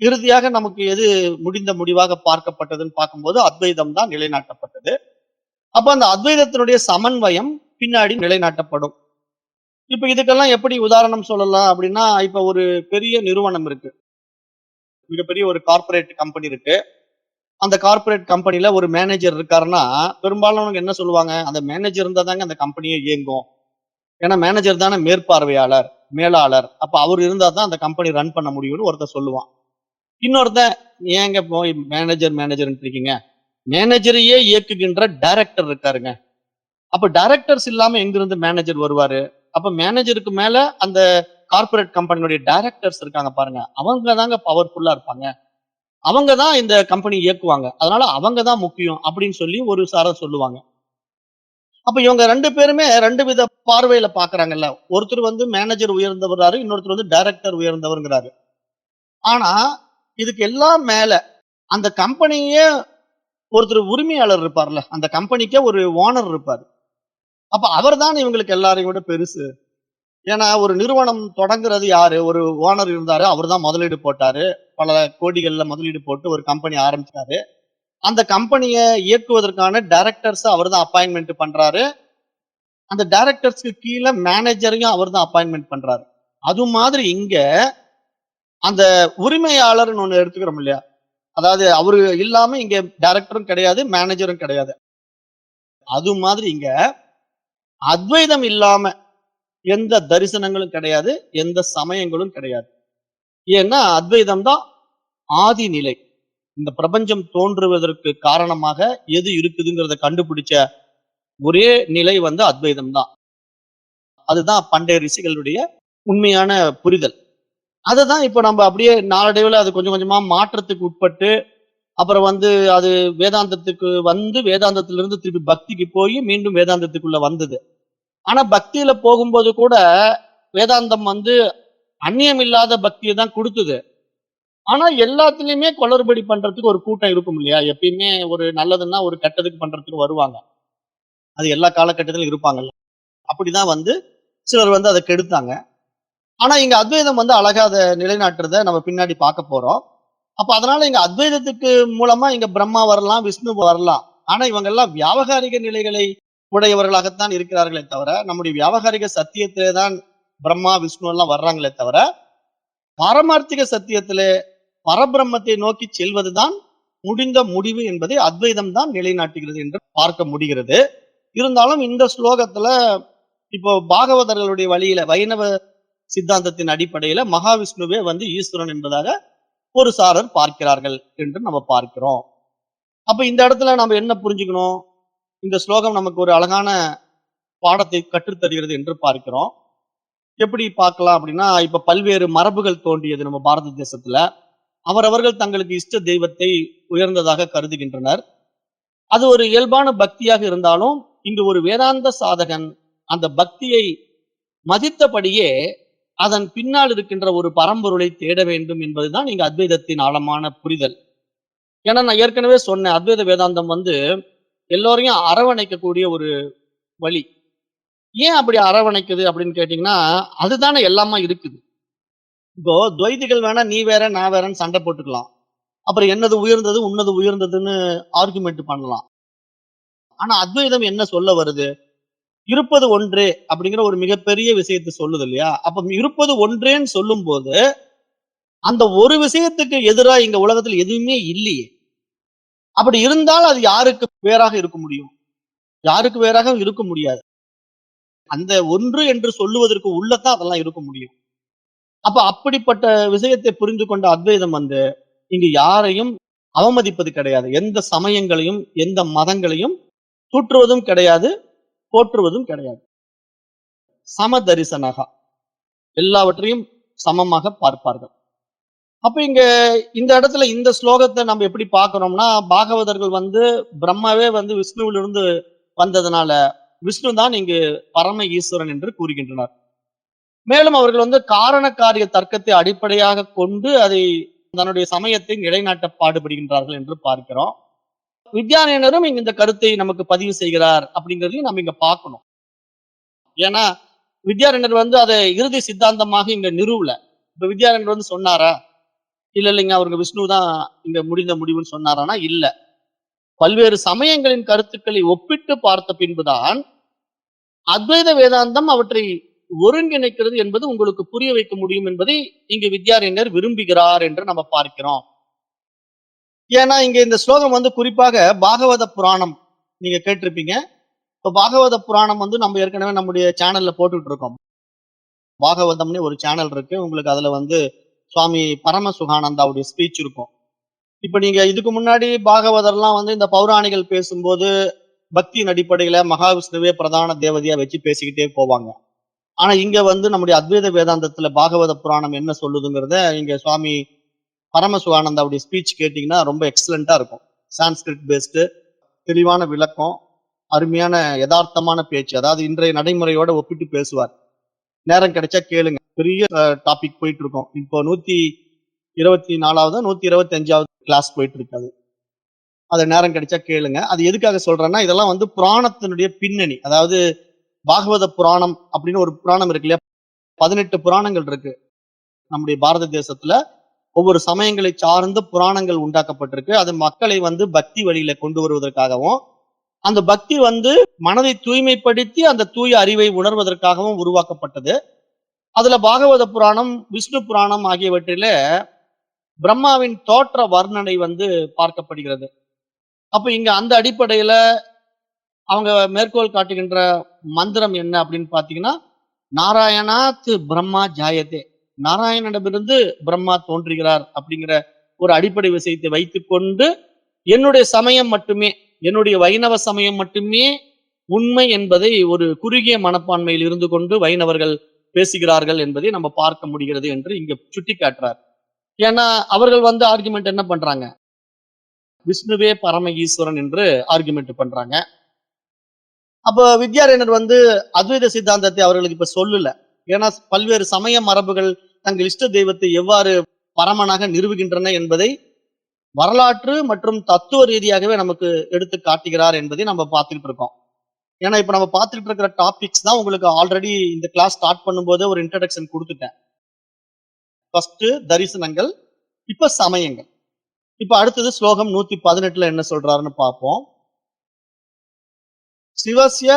இறுதியாக நமக்கு எது முடிந்த முடிவாக பார்க்கப்பட்டதுன்னு பார்க்கும்போது அத்வைதம் தான் நிலைநாட்டப்பட்டது. அப்ப அந்த அத்வைதத்தினுடைய சமன்வயம் பின்னாடி நிலைநாட்டப்படும். இப்ப இதுக்கெல்லாம் எப்படி உதாரணம் சொல்லலாம் அப்படின்னா, இப்ப ஒரு பெரிய நிறுவனம் இருக்கு. மிகப்பெரிய ஒரு கார்ப்பரேட் கம்பெனி இருக்கு. அந்த கார்ப்பரேட் கம்பெனில ஒரு மேனேஜர் இருக்காருன்னா, பெரும்பாலானவங்க என்ன சொல்லுவாங்க? அந்த மேனேஜர் இருந்தா தாங்க அந்த கம்பெனியே இயங்கும். ஏன்னா மேனேஜர் தானே மேற்பார்வையாளர், மேலாளர். அப்ப அவர் இருந்தா தான் அந்த கம்பெனி ரன் பண்ண முடியும்னு ஒருத்தன் சொல்லுவான். இன்னொருத்தன், ஏங்க போய் மேனேஜர் மேனேஜர்ன்னு இருக்கீங்க? மேனேஜரையே இயக்குகின்ற டைரக்டர் இருக்காருங்க. அப்ப டைரக்டர்ஸ் இல்லாம எங்கிருந்து மேனேஜர் வருவாரு? அப்ப மேனேஜருக்கு மேல அந்த கார்ப்பரேட் கம்பெனியுடைய டைரக்டர்ஸ் இருக்காங்க பாருங்க. அவங்க தாங்க பவர்ஃபுல்லா இருப்பாங்க. அவங்க தான் இந்த கம்பெனி இயக்குவாங்க. அதனால அவங்க தான் முக்கியம் அப்படின்னு சொல்லி ஒரு சாரர் சொல்லுவாங்க. அப்ப இவங்க 2 பேருமே 2 வித பார்வையில பார்க்கறாங்கல்ல. ஒருத்தர் மேனேஜர் உயர்ந்தவராரு, இன்னொருத்தர் டைரக்டர் உயர்ந்தவர்ங்கிறாரு. ஆனா இதுக்கு எல்லாம் மேல அந்த கம்பெனியே ஒருத்தர் உரிமையாளர் இருப்பார்ல. அந்த கம்பெனிக்கே ஒரு ஓனர் இருப்பாரு. அப்ப அவர்தான் இவங்களுக்கு எல்லாரையும் விட பெருசு. ஏன்னா ஒரு நிறுவனம் தொடங்குறது யாரு? ஒரு ஓனர் இருந்தாரு. அவர்தான் முதலீடு போட்டாரு. பல கோடிகள்ல முதலீடு போட்டு ஒரு கம்பெனி ஆரம்பிச்சாரு. அந்த கம்பெனிய இயக்குவதற்கான டைரக்டர்ஸ் அவர்தான் அப்பாயின்ட்மென்ட் பண்றாரு. அந்த டைரக்டர்ஸ்க்கு கீழ மேனேஜரையும் அவர்தான் அப்பாயின்ட்மென்ட் பண்றாரு. அது மாதிரி இங்க அந்த உரிமையாளர்ன்னு ஒண்ணு எடுத்துக்கிறோம் இல்லையா? அதாவது அவரு இல்லாம இங்க டைரக்டரும் கிடையாது, மேனேஜரும் கிடையாது. அது மாதிரி இங்க அத்வைதம் இல்லாம எந்த தரிசனங்களும் கிடையாது, எந்த சமயங்களும் கிடையாது. ஏன்னா அத்வைதம் தான் ஆதி நிலை. இந்த பிரபஞ்சம் தோன்றுவதற்கு காரணமாக எது இருக்குதுங்கிறத கண்டுபிடிச்ச ஒரே நிலை அத்வைதம் தான். அதுதான் பண்டைய ரிஷிகளுடைய உண்மையான புரிதல். அததான் இப்ப நம்ம அப்படியே நாளடைவுல அது கொஞ்சம் கொஞ்சமா மாற்றத்துக்கு உட்பட்டு, அப்புறம் அது வேதாந்தத்துக்கு வேதாந்தத்திலிருந்து திருப்பி பக்திக்கு போய் மீண்டும் வேதாந்தத்துக்குள்ள வந்தது. ஆனா பக்தியில போகும்போது கூட வேதாந்தம் அந்நியம் இல்லாத பக்தியை தான் கொடுத்தது. ஆனா எல்லாத்துலயுமே குளறுபடி பண்றதுக்கு ஒரு கூட்டம் இருக்கும் இல்லையா? எப்பயுமே ஒரு நல்லதுன்னா ஒரு கெட்டதுக்கு பண்றதுக்கு வருவாங்க. அது எல்லா காலகட்டத்திலும் இருப்பாங்கல்ல. அப்படிதான் சிலர் அத கெடுத்தாங்க. ஆனா இங்க அத்வைதம் அழகா அத நிலைநாட்டுறத நம்ம பின்னாடி பார்க்க போறோம். அப்ப அதனால இங்க அத்வைதத்துக்கு மூலமா இங்க பிரம்மா வரலாம், விஷ்ணு வரலாம். ஆனா இவங்க எல்லாம் வியாவகாரிக நிலைகளை உடையவர்களாகத்தான் இருக்கிறார்களே தவிர, நம்முடைய வியாவகாரிக சத்தியத்திலே தான் பிரம்மா, விஷ்ணு எல்லாம் வர்றாங்களே தவிர, பாரமார்த்திக சத்தியத்திலே பரபிரம்மத்தை நோக்கி செல்வதுதான் முடிந்த முடிவு என்பதை அத்வைதம் தான் நிலைநாட்டுகிறது என்று பார்க்க முடிகிறது. இருந்தாலும் இந்த ஸ்லோகத்துல இப்போ பாகவதர்களுடைய வழியில வைணவ சித்தாந்தத்தின் அடிப்படையில மகாவிஷ்ணுவே ஈஸ்வரன் என்பதாக ஒரு சாரர் பார்க்கிறார்கள் என்று நம்ம பார்க்கிறோம். அப்ப இந்த இடத்துல நம்ம என்ன புரிஞ்சுக்கணும்? இந்த ஸ்லோகம் நமக்கு ஒரு அழகான பாடத்தை கற்றுத்தருகிறது என்று பார்க்கிறோம். எப்படி பார்க்கலாம் அப்படின்னா, இப்ப பல்வேறு மரபுகள் தோன்றியது நம்ம பாரத தேசத்துல. அவரவர்கள் தங்களுக்கு இஷ்ட தெய்வத்தை உயர்ந்ததாக கருதுகின்றனர். அது ஒரு இயல்பான பக்தியாக இருந்தாலும், இங்கு ஒரு வேதாந்த சாதகன் அந்த பக்தியை மதித்தபடியே அதன் பின்னால் இருக்கின்ற ஒரு பரம்பொருளை தேட வேண்டும் என்பதுதான் இங்க அத்வைதத்தின் ஆழமான புரிதல். ஏன்னா நான் ஏற்கனவே சொன்னேன், அத்வைத வேதாந்தம் எல்லோரையும் அரவணைக்கக்கூடிய ஒரு வழி. ஏன் அப்படி அரவணைக்குது அப்படின்னு கேட்டீங்கன்னா, அதுதானே எல்லாமா இருக்குது. இப்போ துவைதிகள் வேணா நீ வேற நான் வேறன்னு சண்டை போட்டுக்கலாம். அப்புறம் என்னது உயர்ந்தது உன்னது உயர்ந்ததுன்னு ஆர்குமெண்ட் பண்ணலாம். ஆனா அத்வைதம் என்ன சொல்ல வருது? இருப்பது ஒன்றே அப்படிங்கிற ஒரு மிகப்பெரிய விஷயத்தை சொல்லுது இல்லையா? அப்ப இருப்பது ஒன்றேன்னு சொல்லும் போது அந்த ஒரு விஷயத்துக்கு எதிரா இங்க உலகத்துல எதுவுமே இல்லையே. அப்படி இருந்தால் அது யாருக்கு வேறாக இருக்க முடியும்? யாருக்கு வேறாக இருக்க முடியாது. அந்த ஒன்று என்று சொல்லுவதற்கு உள்ளதான் அதெல்லாம் இருக்க முடியும். அப்ப அப்படிப்பட்ட விஷயத்தை புரிந்து கொண்ட அத்வைதம் வந்து இங்கு யாரையும் அவமதிப்பது கிடையாது. எந்த சமயங்களையும், எந்த மதங்களையும் தூற்றுவதும் கிடையாது, போற்றுவதும் கிடையாது. சம தரிசனகா. எல்லாவற்றையும் சமமாக பார்ப்பார்கள். அப்ப இங்க இந்த இடத்துல இந்த ஸ்லோகத்த நம்ம எப்படி பார்க்கிறோம்னா, பாகவதர்கள் வந்து பிரம்மாவே வந்து விஷ்ணுவிலிருந்து வந்ததுனால, விஷ்ணு தான் இங்கு பரம ஈஸ்வரன் என்று கூறுகின்றனர். மேலும் அவர்கள் வந்து காரண காரிய தர்க்கத்தை அடிப்படையாக கொண்டு அதை தன்னுடைய சமயத்தை நிலைநாட்ட பாடுபடுகின்றார்கள் என்று பார்க்கிறோம். வித்யாரண்யரும் இங்க இந்த கருத்தை நமக்கு பதிவு செய்கிறார் அப்படிங்கிறதையும் நம்ம இங்க பார்க்கணும். ஏன்னா, வித்யாரண்யர் வந்து அதை இறுதி சித்தாந்தமாக இங்க நிறுவல. இப்ப வித்யாரண்யர் வந்து சொன்னாரா? இல்லைங்க அவருக்கு விஷ்ணு தான் இங்க முடிந்த முடிவுன்னு சொன்னாரான்னா, இல்ல. பல்வேறு சமயங்களின் கருத்துக்களை ஒப்பிட்டு பார்த்த பின்புதான், அத்வைத வேதாந்தம் அவற்றை ஒருங்கிணைக்கிறது என்பது உங்களுக்கு புரிய வைக்க முடியும் என்பதை இங்கு வித்யாரண்யர் விரும்புகிறார் என்று நம்ம பார்க்கிறோம். ஏன்னா, இங்க இந்த ஸ்லோகம் வந்து குறிப்பாக பாகவத புராணம் நீங்க கேட்டிருப்பீங்க. இப்ப பாகவத புராணம் வந்து நம்ம ஏற்கனவே நம்முடைய சேனல்ல போட்டுட்டு இருக்கோம். பாகவதம்னு ஒரு சேனல் இருக்கு. உங்களுக்கு அதுல வந்து சுவாமி பரம சுகானந்தாவுடைய ஸ்பீச் இருக்கும். இப்ப நீங்க இதுக்கு முன்னாடி பாகவதர்லாம் வந்து இந்த பௌராணிகள் பேசும்போது பக்தியின் அடிப்படையில மகாவிஷ்ணுவே பிரதான தேவதையா வச்சு பேசிக்கிட்டே போவாங்க. ஆனா இங்க வந்து நம்முடைய அத்வைத வேதாந்தத்துல பாகவத புராணம் என்ன சொல்லுதுங்கிறத இங்க சுவாமி பரம சுகானந்தாவுடைய ஸ்பீச் கேட்டீங்கன்னா ரொம்ப எக்ஸலண்டா இருக்கும். சான்ஸ்கிரிட் பேஸ்டு தெளிவான விளக்கம், அருமையான யதார்த்தமான பேச்சு. அதாவது இன்றைய நடைமுறையோட ஒப்பிட்டு பேசுவார். நேரம் கிடைச்சா கேளுங்க. பெரிய டாபிக் போயிட்டு இருக்கோம். இப்போ 124வது 125வது கிளாஸ் போயிட்டு இருக்காது. அது நேரம் கிடைச்சா கேளுங்க. அது எதுக்காக சொல்றேன்னா, இதெல்லாம் வந்து புராணத்தினுடைய பின்னணி. அதாவது பாகவத புராணம் அப்படின்னு ஒரு புராணம் இருக்கு இல்லையா? 18 புராணங்கள் இருக்கு. நம்முடைய பாரத தேசத்துல ஒவ்வொரு சமயங்களை சார்ந்த புராணங்கள் உண்டாக்கப்பட்டிருக்கு. அது மக்களை வந்து பக்தி வழியில கொண்டு வருவதற்காகவும், அந்த பக்தி வந்து மனதை தூய்மைப்படுத்தி அந்த தூய அறிவை உணர்வதற்காகவும் உருவாக்கப்பட்டது. அதுல பாகவத புராணம், விஷ்ணு புராணம் ஆகியவற்றில பிரம்மாவின் தோற்ற வர்ணனை வந்து பார்க்கப்படுகிறது. அப்ப இங்க அந்த அடிப்படையில அவங்க மேற்கோள் காட்டுகின்ற மந்திரம் என்ன அப்படின்னு பாத்தீங்கன்னா, நாராயணாத் பிரம்மா ஜாயதே. நாராயணனிடமிருந்து பிரம்மா தோன்றுகிறார் அப்படிங்கிற ஒரு அடிப்படை விஷயத்தை வைத்துக்கொண்டு, என்னுடைய சமயம் மட்டுமே, என்னுடைய வைணவ சமயம் மட்டுமே உண்மை என்பதை ஒரு குறுகிய மனப்பான்மையில் இருந்து கொண்டு வைணவர்கள் பேசுகிறார்கள் என்பதை நம்ம பார்க்க முடிகிறது என்று இங்க சுட்டி காட்டுறார். ஏன்னா அவர்கள் வந்து ஆர்குமெண்ட் என்ன பண்றாங்க? விஷ்ணுவே பரம ஈஸ்வரன் என்று ஆர்குமெண்ட் பண்றாங்க. அப்ப வித்யாரண்யர் வந்து அத்வைத சித்தாந்தத்தை அவர்களுக்கு இப்ப சொல்லல. ஏன்னா பல்வேறு சமய மரபுகள் தங்கள் இஷ்ட தெய்வத்தை எவ்வாறு பரமனாக நிறுவுகின்றன என்பதை வரலாற்று மற்றும் தத்துவ ரீதியாகவே நமக்கு எடுத்து காட்டுகிறார் என்பதை நம்ம பார்த்துட்டு இருக்கோம். ஏன்னா இப்ப நம்ம பார்த்துட்டு இருக்கிற டாபிக்ஸ் தான் உங்களுக்கு ஆல்ரெடி இந்த கிளாஸ் ஸ்டார்ட் பண்ணும்போது ஒரு இன்ட்ரடக்ஷன் கொடுத்துட்டேன். ஃபர்ஸ்ட் தரிசனங்கள், இப்ப சமயங்கள். இப்ப அடுத்தது ஸ்லோகம் 118ல என்ன சொல்றாருன்னு பார்ப்போம். சிவஸ்ய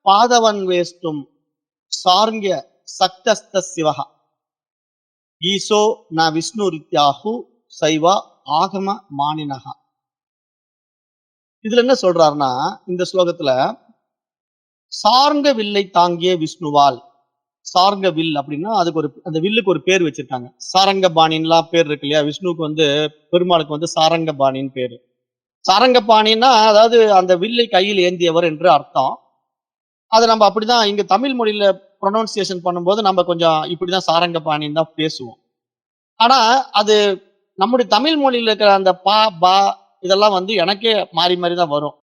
பாதவன்வேஷ்டும் சார்ங்கிய சக்தஸ்த சிவஹ ஈசோ ந விஷ்ணுரித்யாஹு சைவ ஆகம மானினஹ. இதுல என்ன சொல்றாருன்னா இந்த ஸ்லோகத்துல சார்ங்க வில்லை தாங்கிய விஷ்ணுவால், சார்ங்க வில் அப்படின்னா அதுக்கு ஒரு அந்த வில்லுக்கு ஒரு பேர் வச்சிருக்காங்க. சாரங்கபாணின்லாம் பேர் இருக்கு இல்லையா? விஷ்ணுவுக்கு வந்து பெருமாளுக்கு வந்து சாரங்கபாணின்னு பேரு. சாரங்கபாணின்னா அதாவது அந்த வில்லை கையில் ஏந்தியவர் என்று அர்த்தம். அதை நம்ம அப்படிதான் இங்க தமிழ் மொழியில ப்ரொனவுன்சியேஷன் பண்ணும்போது நம்ம கொஞ்சம் இப்படிதான் சாரங்கபாணின்னு தான் பேசுவோம். ஆனா அது நம்முடைய தமிழ் மொழியில இருக்கிற அந்த பா பா இதெல்லாம் வந்து எனக்கே மாறி மாறி தான் வரும்.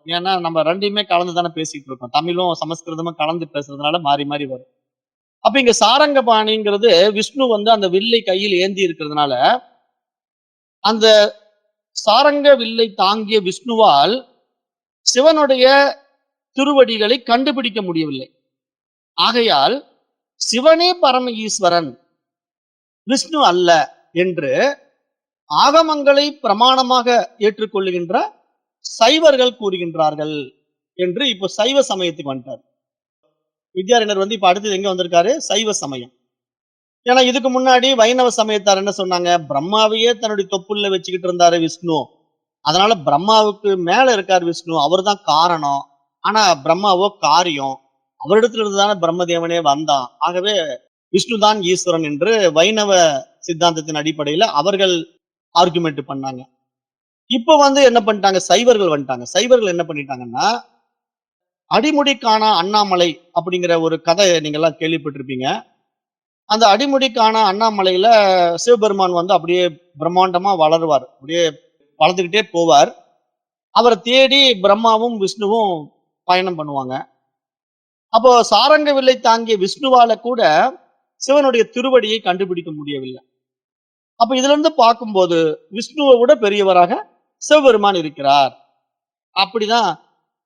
ஏன்னா நம்ம ரெண்டையுமே கலந்து தானே பேசிட்டு இருக்கோம். தமிழும் சமஸ்கிருதமும் கலந்து பேசுறதுனால மாறி மாறி வரும். அப்ப இங்க சாரங்கபாணிங்கிறது விஷ்ணு வந்து அந்த வில்லை கையில் ஏந்தி இருக்கிறதுனால அந்த சாரங்க வில்லை தாங்கிய விஷ்ணுவால் சிவனுடைய திருவடிகளை கண்டுபிடிக்க முடியவில்லை. ஆகையால் சிவனே பரம ஈஸ்வரன், விஷ்ணு அல்ல என்று ஆகமங்களை பிரமாணமாக ஏற்றுக்கொள்ளுகின்ற சைவர்கள் கூறுகின்றார்கள் என்று இப்ப சைவ சமயத்துக்கு வந்துட்டார். வித்யாரண்யர் வந்து இப்ப அடுத்தது எங்க வந்திருக்காரு? சைவ சமயம். ஏன்னா இதுக்கு முன்னாடி வைணவ சமயத்தார் என்ன சொன்னாங்க, பிரம்மாவையே தன்னுடைய தொப்புள்ல வச்சுக்கிட்டு இருந்தாரு விஷ்ணு. அதனால பிரம்மாவுக்கு மேல இருக்கார் விஷ்ணு. அவர்தான் காரணம். ஆனா பிரம்மாவோ காரியம். அவரிடத்துல இருந்து தானே பிரம்மதேவனே வந்தான். ஆகவே விஷ்ணு தான் ஈஸ்வரன் என்று வைணவ சித்தாந்தத்தின் அடிப்படையில அவர்கள் ஆர்குமெண்ட் பண்ணாங்க. இப்ப என்ன பண்ணிட்டாங்க, சைவர்கள் வந்துட்டாங்க. சைவர்கள் என்ன பண்ணிட்டாங்கன்னா, அடிமுடி காணா அண்ணாமலை அப்படிங்கிற ஒரு கதை நீங்க எல்லாம் கேள்விப்பட்டிருப்பீங்க. அந்த அடிமுடி காணா அண்ணாமலையில சிவபெருமான் அப்படியே பிரம்மாண்டமா வளருவார். அப்படியே வளர்ந்துகிட்டே போவார். அவரை தேடி பிரம்மாவும் விஷ்ணுவும் பயணம் பண்ணுவாங்க. அப்போ சாரங்க வில்லை தாங்கிய விஷ்ணுவால கூட சிவனுடைய திருவடியை கண்டுபிடிக்க முடியவில்லை. அப்ப இதுல இருந்து பார்க்கும்போது விஷ்ணுவை விட பெரியவராக சிவபெருமான் இருக்கிறார். அப்படிதான்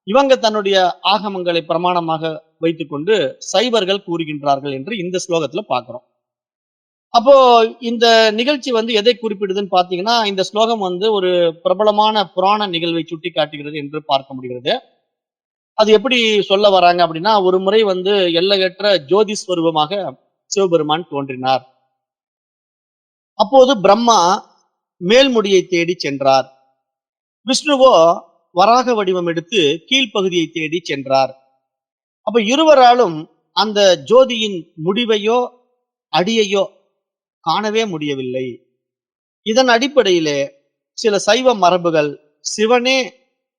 இவங்க தன்னுடைய ஆகமங்களை பிரமாணமாக வைத்துக்கொண்டு சைவர்கள் கூறுகின்றார்கள் என்று இந்த ஸ்லோகத்துல பார்க்கிறோம். அப்போ இந்த நிகழ்ச்சி எதை குறிப்பிடுதுன்னு பாத்தீங்கன்னா, இந்த ஸ்லோகம் ஒரு பிரபலமான புராண நிகழ்வை சுட்டி காட்டுகிறது என்று பார்க்க முடிகிறது. அது எப்படி சொல்ல வராங்க அப்படின்னா, ஒரு முறை எல்லையற்ற ஜோதி ஸ்வரூபமாக சிவபெருமான் தோன்றினார். அப்போது பிரம்மா மேல்முடியை தேடி சென்றார். விஷ்ணுவோ வராக வடிவம் எடுத்து கீழ்ப்பகுதியை தேடி சென்றார். அப்ப இருவராலும் அந்த ஜோதியின் முடிவையோ அடியையோ காணவே முடியவில்லை. இதன் அடிப்படையிலே சில சைவ மரபுகள் சிவனே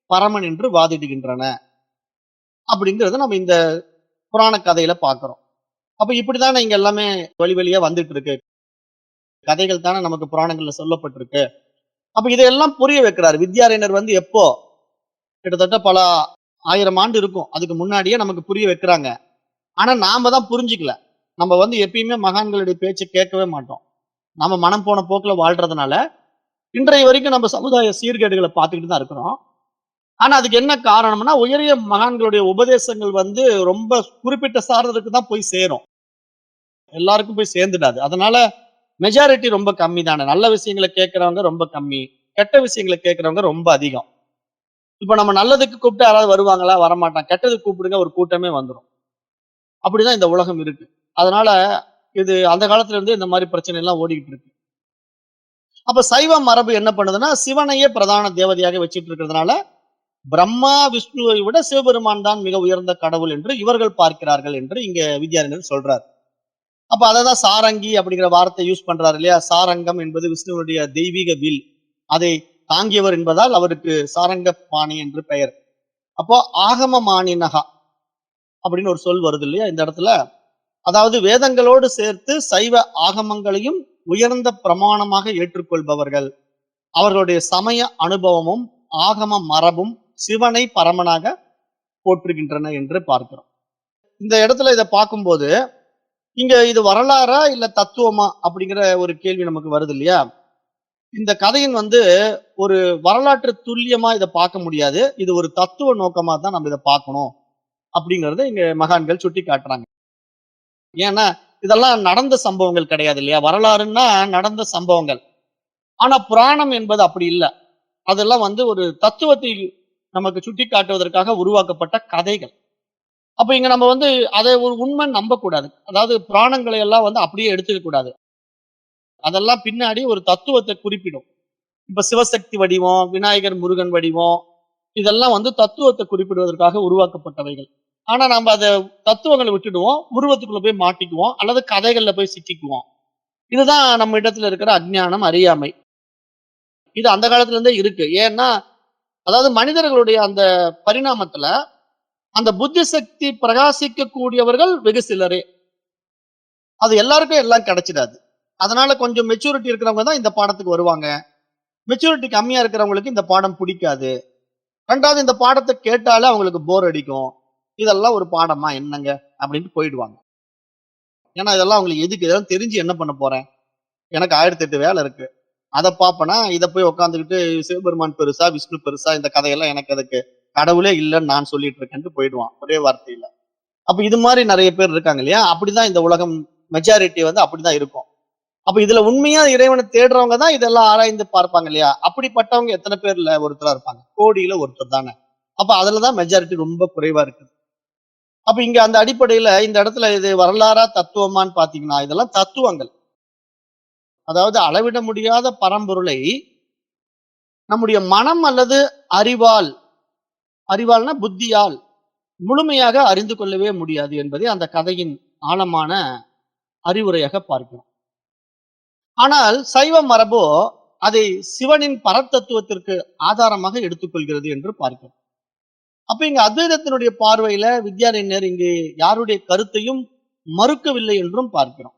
பரமன் என்று வாதிடுகின்றன அப்படிங்கறத நம்ம இந்த புராண கதையில பார்க்கிறோம். அப்ப இப்படித்தானே இங்க எல்லாமே வழி வழியா வந்துட்டு இருக்கு. கதைகள் தானே நமக்கு புராணங்கள்ல சொல்லப்பட்டிருக்கு. அப்ப இதையெல்லாம் புரிய வைக்கிறார் வித்யாரண்யர். எப்போ கிட்டத்தட்ட பல 1000 ஆண்டு இருக்கும். அதுக்கு முன்னாடியே நமக்கு புரிய வைக்கிறாங்க. ஆனா நாம தான் புரிஞ்சுக்கல. நம்ம எப்பயுமே மகான்களுடைய பேச்சை கேட்கவே மாட்டோம். நம்ம மனம் போன போக்குல வாழ்றதுனால இன்றைய வரைக்கும் நம்ம சமுதாய சீர்கேடுகளை பார்த்துக்கிட்டு தான் இருக்கிறோம். ஆனா அதுக்கு என்ன காரணம்னா, உயரிய மகான்களுடைய உபதேசங்கள் ரொம்ப குறிப்பிட்ட சாரருக்கு தான் போய் சேரும். எல்லாருக்கும் போய் சேர்ந்துடாது. அதனால மெஜாரிட்டி ரொம்ப கம்மி தானே. நல்ல விஷயங்களை கேட்கிறவங்க ரொம்ப கம்மி, கெட்ட விஷயங்களை கேட்கிறவங்க ரொம்ப அதிகம். இப்ப நம்ம நல்லதுக்கு கூப்பிட்டு யாராவது வருவாங்களா? வரமாட்டாங்க. கெட்டதுக்கு கூப்பிடுங்க, ஒரு கூட்டமே வந்துடும். அப்படிதான் இந்த உலகம் இருக்கு. அதனால இது அந்த காலத்துல இருந்து இந்த மாதிரி பிரச்சனை எல்லாம் ஓடிக்கிட்டு இருக்கு. அப்ப சைவ மரபு என்ன பண்ணுதுன்னா, சிவனையே பிரதான தேவதையாக வச்சிட்டு இருக்கிறதுனால பிரம்மா விஷ்ணுவை விட சிவபெருமான் தான் மிக உயர்ந்த கடவுள் என்று இவர்கள் பார்க்கிறார்கள் என்று இங்க வித்யாரண்யர் சொல்றார். அப்ப அததான் சாரங்கி அப்படிங்கிற வார்த்தை யூஸ் பண்றாரு இல்லையா. சாரங்கம் என்பது விஷ்ணுவனுடைய தெய்வீக வில். அதை தாங்கியவர் என்பதால் அவருக்கு சாரங்க பாணி என்று பெயர். அப்போ ஆகம மாணினகா அப்படின்னு ஒரு சொல் வருது இல்லையா இந்த இடத்துல. அதாவது வேதங்களோடு சேர்த்து சைவ ஆகமங்களையும் உயர்ந்த பிரமாணமாக ஏற்றுக்கொள்பவர்கள். அவர்களுடைய சமய அனுபவமும் ஆகம மரபும் சிவனை பரமனாக போற்றுகின்றன என்று பார்க்கிறோம். இந்த இடத்துல இதை பார்க்கும்போது இங்க இது வரலாறா இல்ல தத்துவமா அப்படிங்கிற ஒரு கேள்வி நமக்கு வருது இல்லையா. இந்த கதையின் ஒரு வரலாற்று துல்லியமா இதை பார்க்க முடியாது. இது ஒரு தத்துவ நோக்கமா தான் நம்ம இதை பார்க்கணும் அப்படிங்கறத இங்க மகான்கள் சுட்டி காட்டுறாங்க. ஏன்னா இதெல்லாம் நடந்த சம்பவங்கள் கிடையாது இல்லையா. வரலாறுன்னா நடந்த சம்பவங்கள். ஆனா புராணம் என்பது அப்படி இல்லை. அதெல்லாம் ஒரு தத்துவத்தை நமக்கு சுட்டி காட்டுவதற்காக உருவாக்கப்பட்ட கதைகள். அப்ப இங்க நம்ம அதை ஒரு உண்மை நம்ப கூடாது. அதாவது புராணங்களை எல்லாம் அப்படியே எடுத்துக்க கூடாது. அதெல்லாம் பின்னாடி ஒரு தத்துவத்தை குறிப்பிடும். இப்ப சிவசக்தி வடிவம், விநாயகர் முருகன் வடிவம், இதெல்லாம் தத்துவத்தை குறிப்பிடுவதற்காக உருவாக்கப்பட்டவைகள். ஆனா நம்ம அதை தத்துவங்களை விட்டுடுவோம், உருவத்துக்குள்ள போய் மாட்டிக்குவோம், அல்லது கதைகள்ல போய் சிக்கிக்குவோம். இதுதான் நம்ம இடத்துல இருக்கிற அஞ்ஞானம், அறியாமை. இது அந்த காலத்துல இருந்தே இருக்கு. ஏன்னா அதாவது மனிதர்களுடைய அந்த பரிணாமத்துல அந்த புத்தி சக்தி பிரகாசிக்க கூடியவர்கள் வெகு சிலரே. அது எல்லாருக்கும் எல்லாம் கிடைச்சிடாது. அதனால கொஞ்சம் மெச்சூரிட்டி இருக்கிறவங்க தான் இந்த பாடத்துக்கு வருவாங்க. மெச்சூரிட்டி கம்மியா இருக்கிறவங்களுக்கு இந்த பாடம் பிடிக்காது. ரெண்டாவது இந்த பாடத்தை கேட்டாலே அவங்களுக்கு போர் அடிக்கும். இதெல்லாம் ஒரு பாடமா என்னங்க அப்படின்ட்டு போயிடுவாங்க. ஏன்னா இதெல்லாம் அவங்களுக்கு எதுக்கு, இதெல்லாம் தெரிஞ்சு என்ன பண்ண போறேன், எனக்கு 1008 வேலை இருக்கு, அதை பார்ப்பனா இதை போய் உட்காந்துக்கிட்டு சிவபெருமான் பெருசா விஷ்ணு பெருசா இந்த கதையெல்லாம் எனக்கு அதுக்கு கடவுளே இல்லைன்னு நான் சொல்லிட்டு இருக்கேன்ட்டு போயிடுவான் ஒரே வார்த்தையில. அப்ப இது மாதிரி நிறைய பேர் இருக்காங்க இல்லையா. அப்படிதான் இந்த உலகம் மெஜாரிட்டி அப்படிதான் இருக்கும். அப்ப இதுல உண்மையா இறைவனை தேடுறவங்க தான் இதெல்லாம் ஆராய்ந்து பார்ப்பாங்க இல்லையா. அப்படிப்பட்டவங்க எத்தனை பேர்ல ஒருத்தரா இருப்பாங்க, கோடியில ஒருத்தர் தானே. அப்ப அதுலதான் மெஜாரிட்டி ரொம்ப குறைவா இருக்குது. அப்ப இங்க அந்த அடிப்படையில இந்த இடத்துல இது வரலாறா தத்துவமான்னு பாத்தீங்கன்னா இதெல்லாம் தத்துவங்கள். அதாவது அளவிட முடியாத பரம்பொருளை நம்முடைய மனம் அல்லது அறிவால், அறிவால்னா புத்தியால் முழுமையாக அறிந்து கொள்ளவே முடியாது என்பதை அந்த கதையின் ஆழமான அறிவுரையாக பார்க்கிறோம். ஆனால் சைவ மரபோ அதை சிவனின் பரத்தத்துவத்திற்கு ஆதாரமாக எடுத்துக்கொள்கிறது என்று பார்க்கிறோம். அப்ப இங்க அத்வைதத்தினுடைய பார்வையில வித்யாரண்யர் இங்கு யாருடைய கருத்தையும் மறுக்கவில்லை என்றும் பார்க்கிறோம்.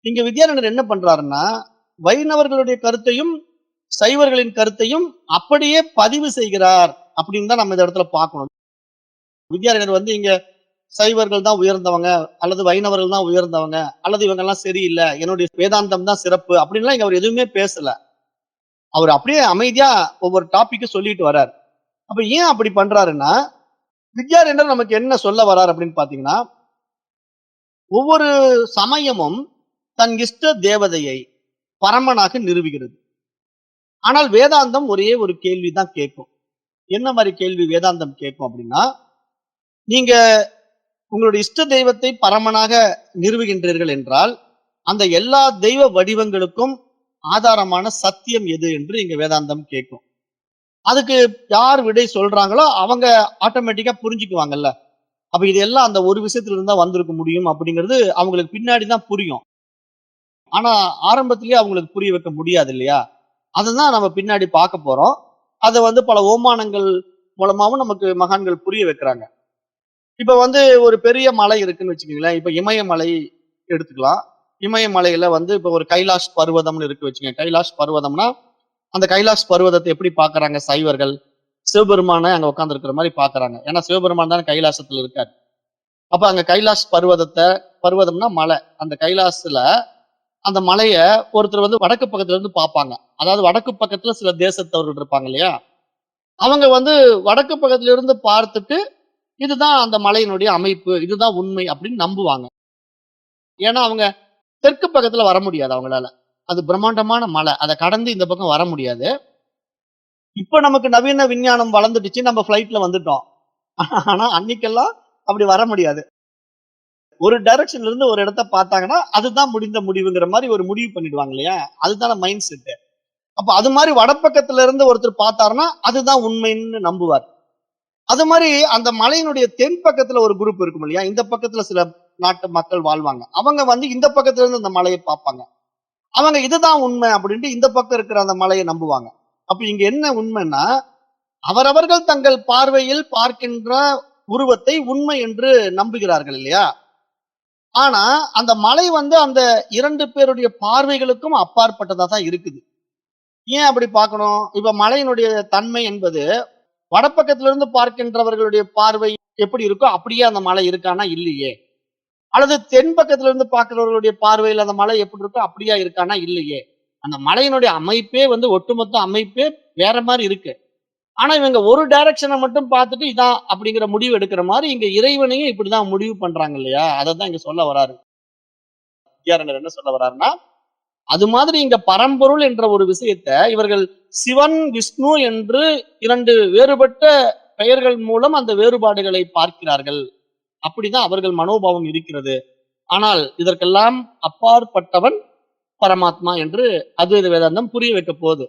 இங்க வித்யாரண்யர் என்ன பண்றாருன்னா, வைணவர்களுடைய கருத்தையும் சைவர்களின் கருத்தையும் அப்படியே பதிவு செய்கிறார் அப்படின்னு தான் நம்ம இந்த இடத்துல பார்க்கணும். வித்யாரண்யர் வந்து இங்க சைவர்கள் தான் உயர்ந்தவங்க அல்லது வைணவர்கள் தான் உயர்ந்தவங்க அல்லது இவங்க எல்லாம் சரியில்லை, என்னுடைய வேதாந்தம் தான் சிறப்பு அப்படின்லாம் இங்க அவர் எதுவுமே பேசல. அவர் அப்படியே அமைதியா ஒவ்வொரு டாபிக் சொல்லிட்டு வர்றார். அப்ப ஏன் அப்படி பண்றாருன்னா, வித்யாரண்யர் நமக்கு என்ன சொல்ல வர்றார் அப்படின்னு பாத்தீங்கன்னா, ஒவ்வொரு சமயமும் தன் இஷ்ட தேவதையை பரமனாக நிறுவுகிறது. ஆனால் வேதாந்தம் ஒரே ஒரு கேள்விதான் கேட்கும். என்ன மாதிரி கேள்வி வேதாந்தம் கேட்கும் அப்படின்னா, நீங்க உங்களுடைய இஷ்ட தெய்வத்தை பரமனாக நிறுவுகின்றீர்கள் என்றால் அந்த எல்லா தெய்வ வடிவங்களுக்கும் ஆதாரமான சத்தியம் எது என்று இங்க வேதாந்தம் கேட்கும். அதுக்கு யார் விடை சொல்றாங்களோ அவங்க ஆட்டோமேட்டிக்கா புரிஞ்சுக்குவாங்கல்ல. அப்ப இது எல்லாம் அந்த ஒரு விஷயத்துல இருந்தா வந்திருக்க முடியும் அப்படிங்கிறது அவங்களுக்கு பின்னாடிதான் புரியும். ஆனா ஆரம்பத்திலேயே அவங்களுக்கு புரிய வைக்க முடியாது இல்லையா? அதுதான் நம்ம பின்னாடி பார்க்க போறோம். அதை வந்து பல ஓமானங்கள் மூலமாவும் நமக்கு மகான்கள் புரிய வைக்கிறாங்க. இப்ப வந்து ஒரு பெரிய மலை இருக்குன்னு வச்சுக்கீங்களேன். இப்ப இமயமலை எடுத்துக்கலாம். இமயமலையில வந்து இப்ப ஒரு கைலாஷ் பர்வதம்னு இருக்கு வச்சுங்க. கைலாஷ் பர்வதம்னா அந்த கைலாஷ் பர்வதத்தை எப்படி பாக்குறாங்க சைவர்கள்? சிவபெருமான அங்க உட்கார்ந்து இருக்கிற மாதிரி பாக்குறாங்க. ஏன்னா சிவபெருமான் தானே கைலாசத்துல இருக்காரு. அப்ப அங்க கைலாஷ் பர்வதம்னா மலை. அந்த கைலாஷ்ல அந்த மலைய ஒருத்தர் வந்து வடக்கு பக்கத்துல இருந்து பார்ப்பாங்க. அதாவது வடக்கு பக்கத்துல சில தேசத்தவர்கள் இருப்பாங்க இல்லையா? அவங்க வந்து வடக்கு பக்கத்துல இருந்து பார்த்துட்டு இதுதான் அந்த மலையினுடைய அமைப்பு, இதுதான் உண்மை அப்படின்னு நம்புவாங்க. ஏன்னா அவங்க தெற்கு பக்கத்துல வர முடியாது அவங்களால. அது பிரம்மாண்டமான மலை. அதை கடந்து இந்த பக்கம் வர முடியாது. இப்ப நமக்கு நவீன விஞ்ஞானம் வளர்ந்துடுச்சு, நம்ம பிளைட்ல வந்துட்டோம். ஆனா அன்னைக்கெல்லாம் அப்படி வர முடியாது. ஒரு டைரக்ஷன்ல இருந்து ஒரு இடத்த பார்த்தாங்கன்னா அதுதான் முடிந்த முடிவுங்கிற மாதிரி ஒரு முடிவு பண்ணிடுவாங்க இல்லையா? அதுதான மைண்ட் செட். அப்ப அது மாதிரி வடப்பக்கத்துல இருந்து ஒருத்தர் பார்த்தாருன்னா அதுதான் உண்மைன்னு நம்புவார். அது மாதிரி அந்த மலையினுடைய தென் பக்கத்துல ஒரு குரூப் இருக்கும் இல்லையா? இந்த பக்கத்துல சில நாட்டு மக்கள் வாழ்வாங்க. அவங்க வந்து இந்த பக்கத்துல இருந்து அந்த மலையை பார்ப்பாங்க. அவங்க இதுதான் உண்மை அப்படின்ட்டு இந்த பக்கம் இருக்கிற அந்த மலையை நம்புவாங்க. அப்ப இங்க என்ன உண்மைன்னா, அவரவர்கள் தங்கள் பார்வையில் பார்க்கின்ற உருவத்தை உண்மை என்று நம்புகிறார்கள் இல்லையா? ஆனா அந்த மலை வந்து அந்த 2 பேருடைய பார்வைகளுக்கும் அப்பாற்பட்டதா தான் இருக்குது. ஏன் அப்படி பார்க்கணும்? இப்ப மலையினுடைய தன்மை என்பது வடப்பக்கத்துல இருந்து பார்க்கின்றவர்களுடைய பார்வை எப்படி இருக்கோ அப்படியே அந்த மலை இருக்கானா இல்லையே. அல்லது தென் பக்கத்துல இருந்து பார்க்கிறவர்களுடைய பார்வையில் அந்த மலை எப்படி இருக்கோ அப்படியா இருக்கானா இல்லையே. அந்த மலையினுடைய அமைப்பே வந்து ஒட்டுமொத்த அமைப்பே வேற மாதிரி இருக்கு. ஆனா இவங்க ஒரு டைரக்ஷனை மட்டும் பார்த்துட்டு இதான் அப்படிங்கிற முடிவு எடுக்கிற மாதிரி இங்க இறைவனையும் இப்படிதான் முடிவு பண்றாங்க இல்லையா? அதைதான் இங்க சொல்ல வராரு. வித்யாரண்யர் என்ன சொல்ல வர்றாருன்னா, அது மாதிரி இங்க பரம்பொருள் என்ற ஒரு விஷயத்த இவர்கள் சிவன், விஷ்ணு என்று 2 வேறுபட்ட பெயர்கள் மூலம் அந்த வேறுபாடுகளை பார்க்கிறார்கள். அப்படிதான் அவர்கள் மனோபாவம் இருக்கிறது. ஆனால் இதற்கெல்லாம் அப்பாற்பட்டவன் பரமாத்மா என்று அத்வைத வேதாந்தம் புரிய வைக்க போகுது.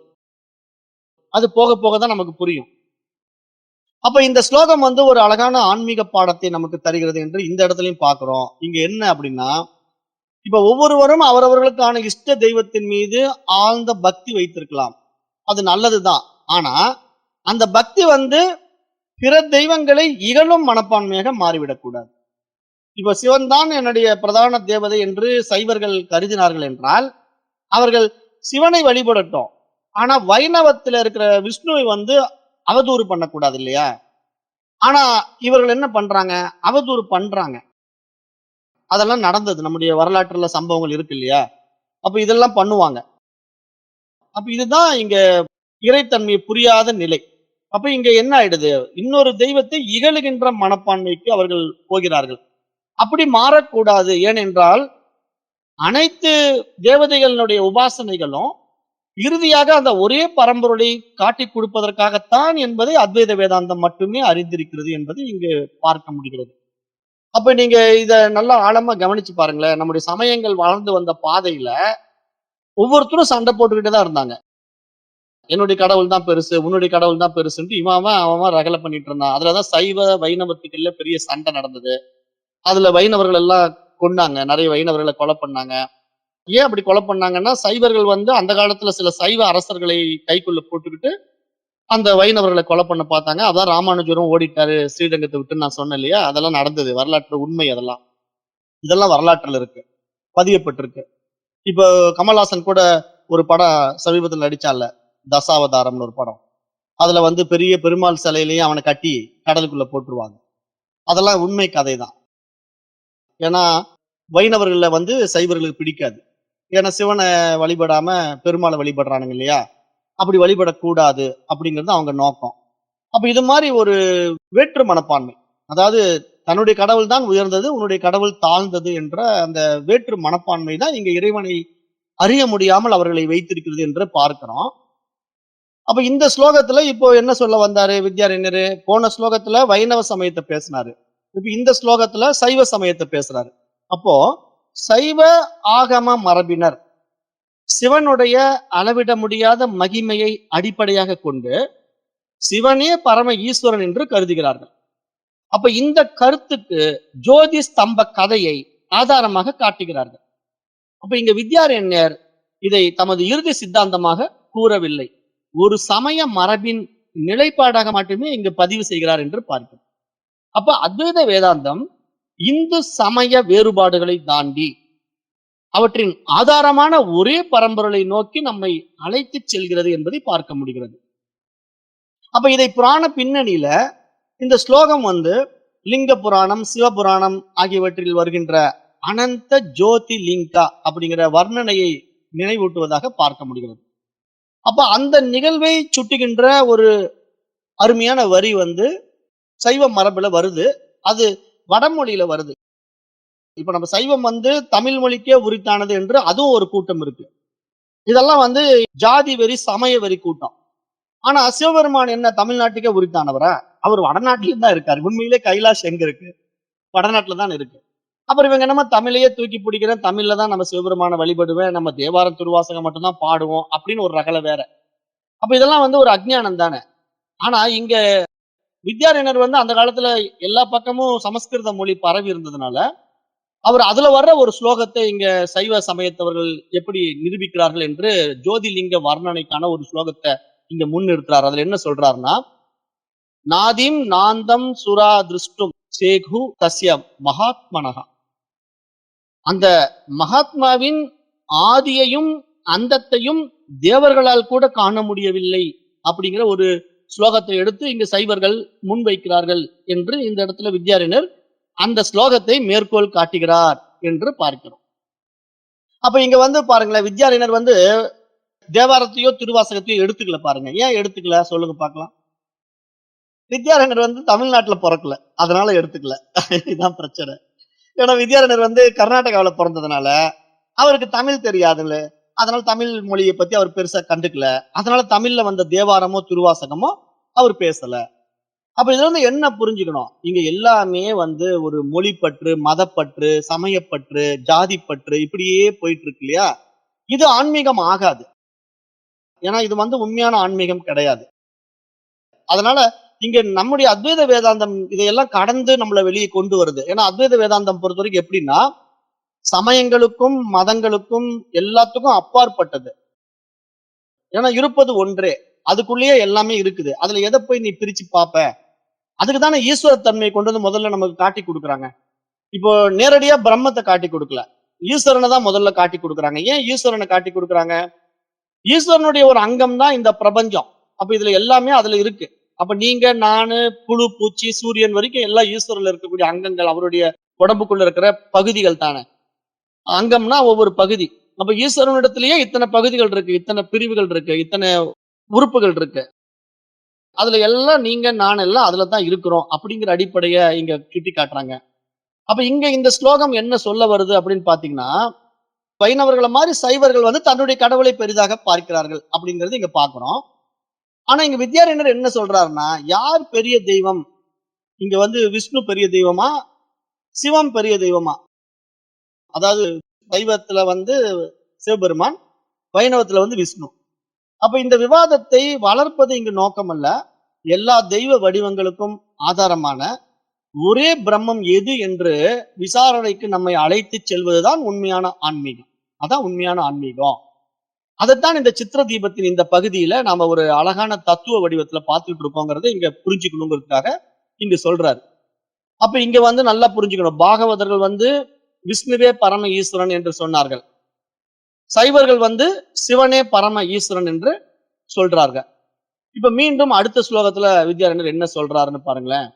அது போக போக தான் நமக்கு புரியும். அப்ப இந்த ஸ்லோகம் வந்து ஒரு அழகான ஆன்மீக பாடத்தை நமக்கு தருகிறது என்று இந்த இடத்துலயும் பார்க்கிறோம். இங்க என்ன அப்படின்னா, இப்ப ஒவ்வொருவரும் அவரவர்களுக்கான இஷ்ட தெய்வத்தின் மீது ஆழ்ந்த பக்தி வைத்திருக்கலாம். அது நல்லதுதான். ஆனா அந்த பக்தி வந்து பிற தெய்வங்களை இகழும் மனப்பான்மையாக மாறிவிடக்கூடாது. இப்ப சிவன் தான் என்னுடைய பிரதான தேவதை என்று சைவர்கள் கருதினார்கள் என்றால் அவர்கள் சிவனை வழிபடட்டும். ஆனா வைணவத்துல இருக்கிற விஷ்ணுவை வந்து அவதூறு பண்ணக்கூடாது இல்லையா? ஆனா இவர்கள் என்ன பண்றாங்க? அவதூறு பண்றாங்க. அதெல்லாம் நடந்தது. நம்முடைய வரலாற்றுல சம்பவங்கள் இருக்கு இல்லையா? அப்ப இதெல்லாம் பண்ணுவாங்க. அப்ப இதுதான் இங்க இறைத்தன்மை புரியாத நிலை. அப்ப இங்க என்ன ஆயிடுது? இன்னொரு தெய்வத்தை இகழுகின்ற மனப்பான்மைக்கு அவர்கள் போகிறார்கள். அப்படி மாறக்கூடாது. ஏனென்றால் அனைத்து தேவதைகளுடைய உபாசனைகளும் இறுதியாக அந்த ஒரே பரம்பொருளை காட்டிக் கொடுப்பதற்காகத்தான் என்பதை அத்வைத வேதாந்தம் மட்டுமே அறிந்திருக்கிறது என்பதை இங்கு பார்க்க முடிகிறது. அப்ப நீங்க இத நல்லா ஆழமா கவனிச்சு பாருங்களேன். நம்முடைய சமயங்கள் வளர்ந்து வந்த பாதையில ஒவ்வொருத்தரும் சண்டை போட்டுக்கிட்டு தான் இருந்தாங்க. என்னுடைய கடவுள் தான் பெருசு, உன்னுடைய கடவுள் தான் பெருசுன்ட்டு அவன் ரகல பண்ணிட்டு இருந்தான். அதுலதான் சைவ, வைணவத்துக்குள்ள பெரிய சண்டை நடந்தது. அதுல வைணவர்கள் எல்லாம் கொன்னாங்க. நெறைய வைணவர்கள கொலை பண்ணாங்க. ஏன் அப்படி கொலை பண்ணாங்கன்னா, சைவர்கள் வந்து அந்த காலத்துல சில சைவ அரசர்களை கைக்குள்ள போட்டுக்கிட்டு, அந்த வைணவர்கள கொலை பண்ண பார்த்தாங்க. அதான் ராமானுஜரும் ஓடிட்டாரு ஸ்ரீரங்கத்த விட்டுன்னு நான் சொன்னேன் இல்லையா? அதெல்லாம் நடந்தது. வரலாற்று உண்மை அதெல்லாம். இதெல்லாம் வரலாற்றுல இருக்கு. பதியப்பட்டிருக்கு. இப்போ கமல்ஹாசன் கூட ஒரு படம் சமீபத்துல நடிச்சான்ல. தசாவதாரம்னு ஒரு படம். அதுல வந்து பெரிய பெருமாள் சிலையிலேயே அவன கட்டி கடலுக்குள்ள போட்டுருவாங்க. அதெல்லாம் உண்மை கதை தான். ஏன்னா, வைணவர்கள்ல வந்து சைவர்களுக்கு பிடிக்காது. ஏன்னா சிவன வழிபடாம பெருமாள வழிபடுறானுங்க இல்லையா? அப்படி வழிபடக்கூடாது அப்படிங்கிறது அவங்க நோக்கம். அப்ப இது மாரி ஒரு வேற்று மனப்பான்மை. அதாவது தன்னுடைய கடவுள் தான் உயர்ந்தது, உன்னுடைய கடவுள் தாழ்ந்தது என்ற அந்த வேற்று மனப்பான்மை தான் இங்க இறைவனை அறிய முடியாமல் அவர்களை வைத்திருக்கிறது என்று பார்க்கிறோம். அப்ப இந்த ஸ்லோகத்துல இப்போ என்ன சொல்ல வந்தாரு வித்யாரண்யரு? போன ஸ்லோகத்துல வைணவ சமயத்த பேசினாரு. இப்ப இந்த ஸ்லோகத்துல சைவ சமயத்த பேசுறாரு. அப்போ சைவ ஆகம மரபினர் சிவனுடைய அளவிட முடியாத மகிமையை அடிப்படையாக கொண்டு சிவனே பரம ஈஸ்வரன் என்று கருதுகிறார்கள். அப்ப இந்த கருத்துக்கு ஜோதி ஸ்தம்ப கதையை ஆதாரமாக காட்டுகிறார்கள். அப்ப இங்க வித்யாரண்யர் இதை தமது இறுதி சித்தாந்தமாக கூறவில்லை. ஒரு சமய மரபின் நிலைப்பாடாக மட்டுமே இங்கு பதிவு செய்கிறார் என்று பார்க்கிறோம். அப்ப அத்வைத வேதாந்தம் இந்து சமய வேறுபாடுகளை தாண்டி அவற்றின் ஆதாரமான ஒரே பரம்பொருளை நோக்கி நம்மை அழைத்துச் செல்கிறது என்பதை பார்க்க முடிகிறது. அப்ப இதை புராண பின்னணியில இந்த ஸ்லோகம் வந்து லிங்க புராணம், சிவபுராணம் ஆகியவற்றில் வருகின்ற அனந்த ஜோதி லிங்கா அப்படிங்கிற வர்ணனையை நினைவூட்டுவதாக பார்க்க முடிகிறது. அப்ப அந்த நிகழ்வை சுட்டுகின்ற ஒரு அருமையான வரி வந்து சைவ மரபுல வருது. அது வடமொழியில வருது. இப்ப நம்ம சைவம் வந்து தமிழ் மொழிக்கே உரித்தானது என்று அதுவும் ஒரு கூட்டம் இருக்கு. இதெல்லாம் வந்து ஜாதி வெறி, சமய வெறி கூட்டம். ஆனா சிவபெருமான் என்ன தமிழ்நாட்டுக்கே உரித்தானவரா? அவர் வடநாட்டிலும் தான் இருக்காரு. உண்மையிலே கைலாஷ் எங்க இருக்கு? வடநாட்டுல தான் இருக்கு. அப்புறம் இவங்க என்னமோ தமிழையே தூக்கி பிடிக்கிறேன், தமிழ்ல தான் நம்ம சிவபெருமான வழிபடுவேன், நம்ம தேவாரம் திருவாசகம் மட்டும்தான் பாடுவோம் அப்படின்னு ஒரு ரகல வேற. அப்ப இதெல்லாம் வந்து ஒரு அஞ்ஞானம் தானே. ஆனா இங்க வித்யாரண்யர் வந்து அந்த காலத்துல எல்லா பக்கமும் சமஸ்கிருத மொழி பரவி இருந்ததுனால, அவர் அதுல வர்ற ஒரு ஸ்லோகத்தை இங்க சைவ சமயத்தவர்கள் எப்படி நிரூபிக்கிறார்கள் என்று ஜோதிலிங்க வர்ணனைக்கான ஒரு ஸ்லோகத்தை இங்க முன்னிறுத்துறார். அதுல என்ன சொல்றாருன்னா, நாதிம் நாந்தம் சுரா திருஷ்டும் சேகு தஸ்ய மகாத்மனஹா. அந்த மகாத்மாவின் ஆதியையும் அந்தத்தையும் தேவர்களால் கூட காண முடியவில்லை அப்படிங்கிற ஒரு ஸ்லோகத்தை எடுத்து இங்கு சைவர்கள் முன்வைக்கிறார்கள் என்று இந்த இடத்துல வித்யாரண்யர் அந்த ஸ்லோகத்தை மேற்கோள் காட்டுகிறார் என்று பார்க்கிறோம். அப்ப இங்க வந்து பாருங்களேன், வித்யாரண்யர் வந்து தேவாரத்தையோ திருவாசகத்தையோ எடுத்துக்கல பாருங்க. ஏன் எடுத்துக்கல சொல்லுங்க பார்க்கலாம். வித்யாரண்யர் வந்து தமிழ்நாட்டுல பிறக்கல, அதனால எடுத்துக்கல. இதுதான் பிரச்சனை. ஏன்னா வித்யாரண்யர் வந்து கர்நாடகாவில பிறந்ததுனால அவருக்கு தமிழ் தெரியாதுல்ல. அதனால தமிழ் மொழியை பத்தி அவர் பெருசா கண்டுக்கல. அதனால தமிழ்ல வந்த தேவாரமோ திருவாசகமோ அவர் பேசல. அப்ப இதுல இருந்து என்ன புரிஞ்சுக்கணும்? இங்க எல்லாமே வந்து ஒரு மொழிப்பற்று, மதப்பற்று, சமயப்பற்று, ஜாதிப்பற்று இப்படியே போயிட்டு இருக்கு இல்லையா? இது ஆன்மீகம் ஆகாது. ஏன்னா இது வந்து உண்மையான ஆன்மீகம் கிடையாது. அதனால இங்க நம்முடைய அத்வைத வேதாந்தம் இதையெல்லாம் கடந்து நம்மள வெளியே கொண்டு வருது. ஏன்னா அத்வைத வேதாந்தம் பொறுத்த வரைக்கும் எப்படின்னா, சமயங்களுக்கும் மதங்களுக்கும் எல்லாத்துக்கும் அப்பாற்பட்டது. ஏன்னா இருப்பது ஒன்றே. அதுக்குள்ளேயே எல்லாமே இருக்குது. அதுல எதை போய் நீ பிரிச்சு பாப்ப? அதுக்கு தானே ஈஸ்வர தன்மையை கொண்டு வந்து முதல்ல நமக்கு காட்டி கொடுக்குறாங்க. இப்போ நேரடியா பிரம்மத்தை காட்டி கொடுக்கல. ஈஸ்வரனை தான் முதல்ல காட்டி கொடுக்குறாங்க. ஏன் ஈஸ்வரனை காட்டி கொடுக்குறாங்க? ஈஸ்வரனுடைய ஒரு அங்கம் தான் இந்த பிரபஞ்சம். அப்ப இதுல எல்லாமே அதுல இருக்கு. அப்ப நீங்க, நானு, புழு, பூச்சி, சூரியன் வரைக்கும் எல்லாம் ஈஸ்வரன்ல இருக்கக்கூடிய அங்கங்கள், அவருடைய உடம்புக்குள்ள இருக்கிற பகுதிகள் தானே. அங்கம்னா ஒவ்வொரு பகுதி. அப்ப ஈஸ்வரனிடத்திலேயே இத்தனை பகுதிகள் இருக்கு, இத்தனை பிரிவுகள் இருக்கு, இத்தனை உறுப்புகள் இருக்கு. அதுல எல்லாம் நீங்க, நான் எல்லாம் அதுல தான் இருக்கிறோம் அப்படிங்கிற அடிப்படைய இங்க சுட்டி காட்டுறாங்க. அப்ப இங்க இந்த ஸ்லோகம் என்ன சொல்ல வருது அப்படின்னு பாத்தீங்கன்னா, வைணவர்களை மாதிரி சைவர்கள் வந்து தன்னுடைய கடவுளை பெரிதாக பார்க்கிறார்கள் அப்படிங்கிறது இங்க பாக்குறோம். ஆனா இங்க வித்யாரண்யர் என்ன சொல்றாருன்னா, யார் பெரிய தெய்வம்? இங்க வந்து விஷ்ணு பெரிய தெய்வமா? சிவம் பெரிய தெய்வமா. அதாவது சைவத்துல வந்து சிவபெருமான், வைணவத்துல வந்து விஷ்ணு. அப்ப இந்த விவாதத்தை வளர்ப்பது இங்கு நோக்கம் அல்ல. எல்லா தெய்வ வடிவங்களுக்கும் ஆதாரமான ஒரே பிரம்மம் எது என்று விசாரணைக்கு நம்மை அழைத்துச் செல்வதுதான் உண்மையான ஆன்மீகம். அதான் உண்மையான ஆன்மீகம். அதைத்தான் இந்த சித்திர தீபத்தின் இந்த பகுதியில நாம ஒரு அழகான தத்துவ வடிவத்துல பார்த்துட்டு இருக்கோங்கிறத இங்க புரிஞ்சுக்கணுங்கிறதுக்காக இங்க சொல்றாரு. அப்ப இங்க வந்து நல்லா புரிஞ்சுக்கணும். பாகவதர்கள் வந்து விஷ்ணுவே பரம ஈஸ்வரன் என்று சொன்னார்கள். சைவர்கள் வந்து சிவனே பரம ஈஸ்வரன் என்று சொல்றார்கள். இப்ப மீண்டும் அடுத்த ஸ்லோகத்துல வித்யாரண்யர் என்ன சொல்றாருன்னு பாருங்களேன்.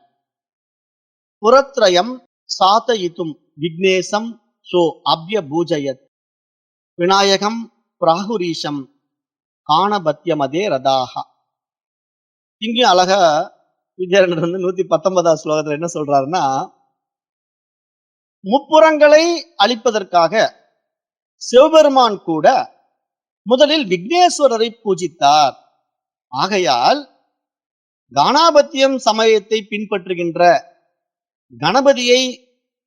புரத்ரயம் சாதயித்தும் விக்னேசம் சோ அப்ய பூஜயத் விநாயகம் பிராகுரீஷம் காணபத்யமதே ரதாஹா. இங்கேயும் அழகா வித்யாரண்யர் வந்து 119ஆம் ஸ்லோகத்துல என்ன சொல்றாருன்னா, முப்புறங்களை அழிப்பதற்காக சிவபெருமான் கூட முதலில் விக்னேஸ்வரரை பூஜித்தார். ஆகையால் கானாபத்தியம் சமயத்தை பின்பற்றுகின்ற கணபதியை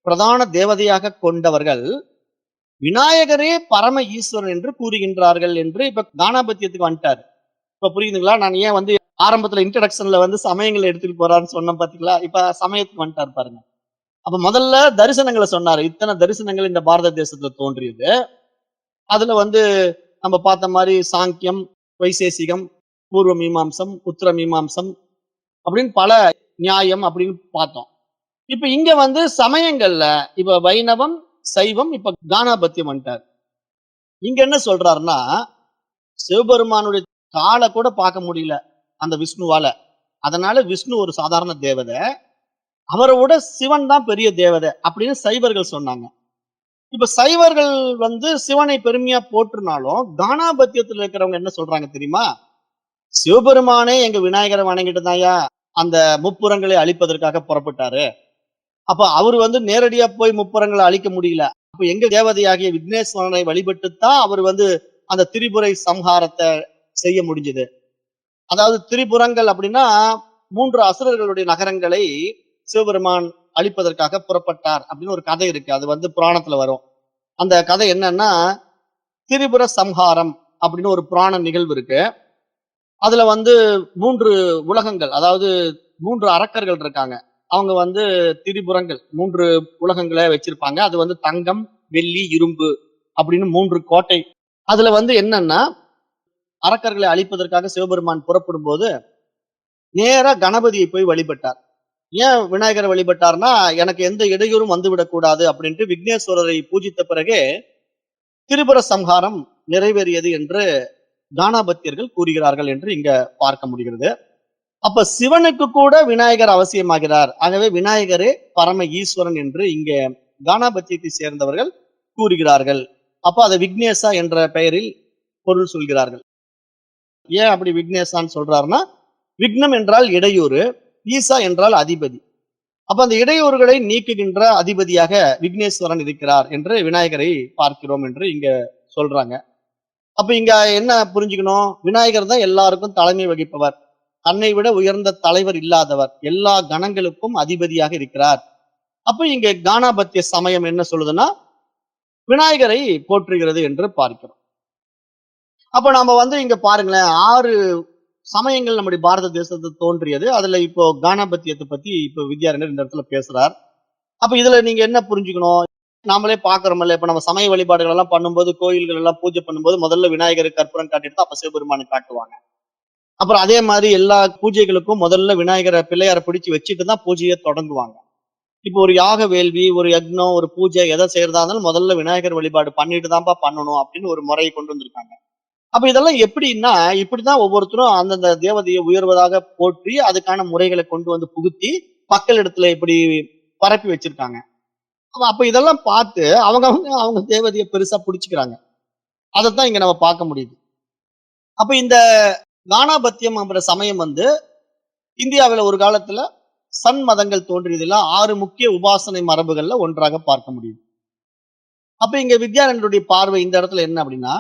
பிரதான தேவதையாக கொண்டவர்கள் விநாயகரே பரம ஈஸ்வரன் என்று கூறுகின்றார்கள் என்று இப்ப கானாபத்தியத்துக்கு வந்துட்டாரு. இப்ப புரியுதுங்களா? நான் ஏன் வந்து ஆரம்பத்துல இன்ட்ரடக்ஷன்ல வந்து சமயங்களை எடுத்துட்டு போறான்னு சொன்னேன் பாத்தீங்களா? இப்ப சமயத்துக்கு வந்துட்டாரு பாருங்க. அப்ப முதல்ல தரிசனங்களை சொன்னாரு. இத்தனை தரிசனங்கள் இந்த பாரத தேசத்துல தோன்றியது. அதுல வந்து நம்ம பார்த்த மாதிரி சாங்கியம், வைசேசிகம், பூர்வ மீமாம்சம், உத்தர மீமாம்சம் அப்படின்னு பல நியாயம் அப்படின்னு பார்த்தோம். இப்ப இங்க வந்து சமயங்கள்ல இப்ப வைணவம், சைவம், இப்ப கானாபத்தியம் வந்துட்டார். இங்க என்ன சொல்றாருன்னா, சிவபெருமானுடைய காலை கூட பார்க்க முடியல அந்த விஷ்ணுவால. அதனால விஷ்ணு ஒரு சாதாரண தேவதை, அவரை விட சிவன் தான் பெரிய தேவதை அப்படின்னு சைவர்கள் சொன்னாங்க. இப்ப சைவர்கள் வந்து சிவனை பெருமையா போற்றுனாலும் கானாபத்தியத்துல இருக்கிறவங்க என்ன சொல்றாங்க தெரியுமா? சிவபெருமானே எங்க விநாயகரை வணங்கிட்டு தான்யா அந்த முப்புறங்களை அழிப்பதற்காக புறப்பட்டாரு. அப்ப அவர் வந்து நேரடியா போய் முப்புறங்களை அழிக்க முடியல. அப்ப எங்க தேவதையாகிய விக்னேஸ்வரனை வழிபட்டுத்தான் அவர் வந்து அந்த திரிபுரை சம்ஹாரத்தை செய்ய முடிஞ்சது. அதாவது திரிபுரங்கள் அப்படின்னா 3 அசுரர்களுடைய நகரங்களை சிவபெருமான் அழிப்பதற்காக புறப்பட்டார் அப்படின்னு ஒரு கதை இருக்கு. அது வந்து புராணத்துல வரும். அந்த கதை என்னன்னா, திரிபுர சம்ஹாரம் அப்படின்னு ஒரு புராண நிகழ்வு இருக்கு. அதுல வந்து 3 உலகங்கள், அதாவது 3 அரக்கர்கள் இருக்காங்க. அவங்க வந்து திரிபுரங்கள் 3 உலகங்களை வச்சிருப்பாங்க. அது வந்து தங்கம், வெள்ளி, இரும்பு அப்படின்னு 3 கோட்டை. அதுல வந்து என்னன்னா, அரக்கர்களை அழிப்பதற்காக சிவபெருமான் புறப்படும் போது நேரா கணபதியை போய் வழிபட்டார். ஏன் விநாயகரை வழிபட்டார்னா, எனக்கு எந்த இடையூறும் வந்துவிடக் கூடாது அப்படின்ட்டு விக்னேஸ்வரரை பூஜித்த பிறகே திரிபுர சம்ஹாரம் நிறைவேறியது என்று கானாபத்தியர்கள் கூறுகிறார்கள் என்று இங்க பார்க்க முடிகிறது. அப்ப சிவனுக்கு கூட விநாயகர் அவசியமாகிறார். ஆகவே விநாயகரே பரம ஈஸ்வரன் என்று இங்க கானாபத்தியத்தை சேர்ந்தவர்கள் கூறுகிறார்கள். அப்ப அதை விக்னேசா என்ற பெயரில் பொருள் சொல்கிறார்கள். ஏன் அப்படி விக்னேசான்னு சொல்றாருன்னா, விக்னம் என்றால் இடையூறு, ஈசா என்றால் அதிபதி. அப்ப அந்த இடையூறுகளை நீக்குகின்ற அதிபதியாக விக்னேஸ்வரன் இருக்கிறார் என்று விநாயகரை பார்க்கிறோம் என்று இங்க சொல்றாங்க. அப்ப இங்க என்ன புரிஞ்சுக்கணும்? விநாயகர் தான் எல்லாருக்கும் தலைமை வகிப்பவர். தன்னை விட உயர்ந்த தலைவர் இல்லாதவர். எல்லா கணங்களுக்கும் அதிபதியாக இருக்கிறார். அப்ப இங்க கானாபத்திய சமயம் என்ன சொல்லுதுன்னா, விநாயகரை போற்றுகிறது என்று பார்க்கிறோம். அப்ப நாம வந்து இங்க பாருங்களேன், 6 சமயங்கள் நம்முடைய பாரத தேசத்துல தோன்றியது. அதுல இப்போ கானாபத்தியத்தை பத்தி இப்ப வித்யாரண்யர் இந்த இடத்துல பேசுறார். அப்ப இதுல நீங்க என்ன புரிஞ்சுக்கணும்? நாமளே பாக்குறோம்ல, இப்ப நம்ம சமய வழிபாடுகள் எல்லாம் பண்ணும்போது, கோயில்கள் எல்லாம் பூஜை பண்ணும்போது முதல்ல விநாயகருக்கு கற்பூரம் காட்டிட்டு அப்ப சிவபெருமானுக்கு காட்டுவாங்க. அப்புறம் அதே மாதிரி எல்லா பூஜைகளுக்கும் முதல்ல விநாயகரை பிள்ளையார பிடிச்சு வச்சுட்டு தான் பூஜையை தொடங்குவாங்க. இப்போ ஒரு யாக வேள்வி, ஒரு யக்னம், ஒரு பூஜை எதை செய்யறதா இருந்தாலும் முதல்ல விநாயகர் வழிபாடு பண்ணிட்டு தான்ப்பா பண்ணணும் அப்படின்னு ஒரு முறையை கொண்டு வந்திருக்காங்க. அப்ப இதெல்லாம் எப்படின்னா, இப்படிதான் ஒவ்வொருத்தரும் அந்தந்த தேவதையை உயர்வதாக போற்றி அதுக்கான முறைகளை கொண்டு வந்து புகுத்தி மக்களிடத்துல இப்படி பரப்பி வச்சிருக்காங்க. அப்ப இதெல்லாம் பார்த்து அவங்க தேவதையை பெருசா பிடிச்சுக்கிறாங்க. அதைத்தான் இங்க நம்ம பார்க்க முடியுது. அப்ப இந்த கானாபத்தியம் என்ற சமயம் வந்து இந்தியாவில ஒரு காலத்துல சன் மதங்கள் தோன்றியதுல 6 முக்கிய உபாசனை மரபுகள்ல ஒன்றாக பார்க்க முடியுது. அப்ப இங்க வித்யாரண்யருடைய பார்வை இந்த இடத்துல என்ன அப்படின்னா,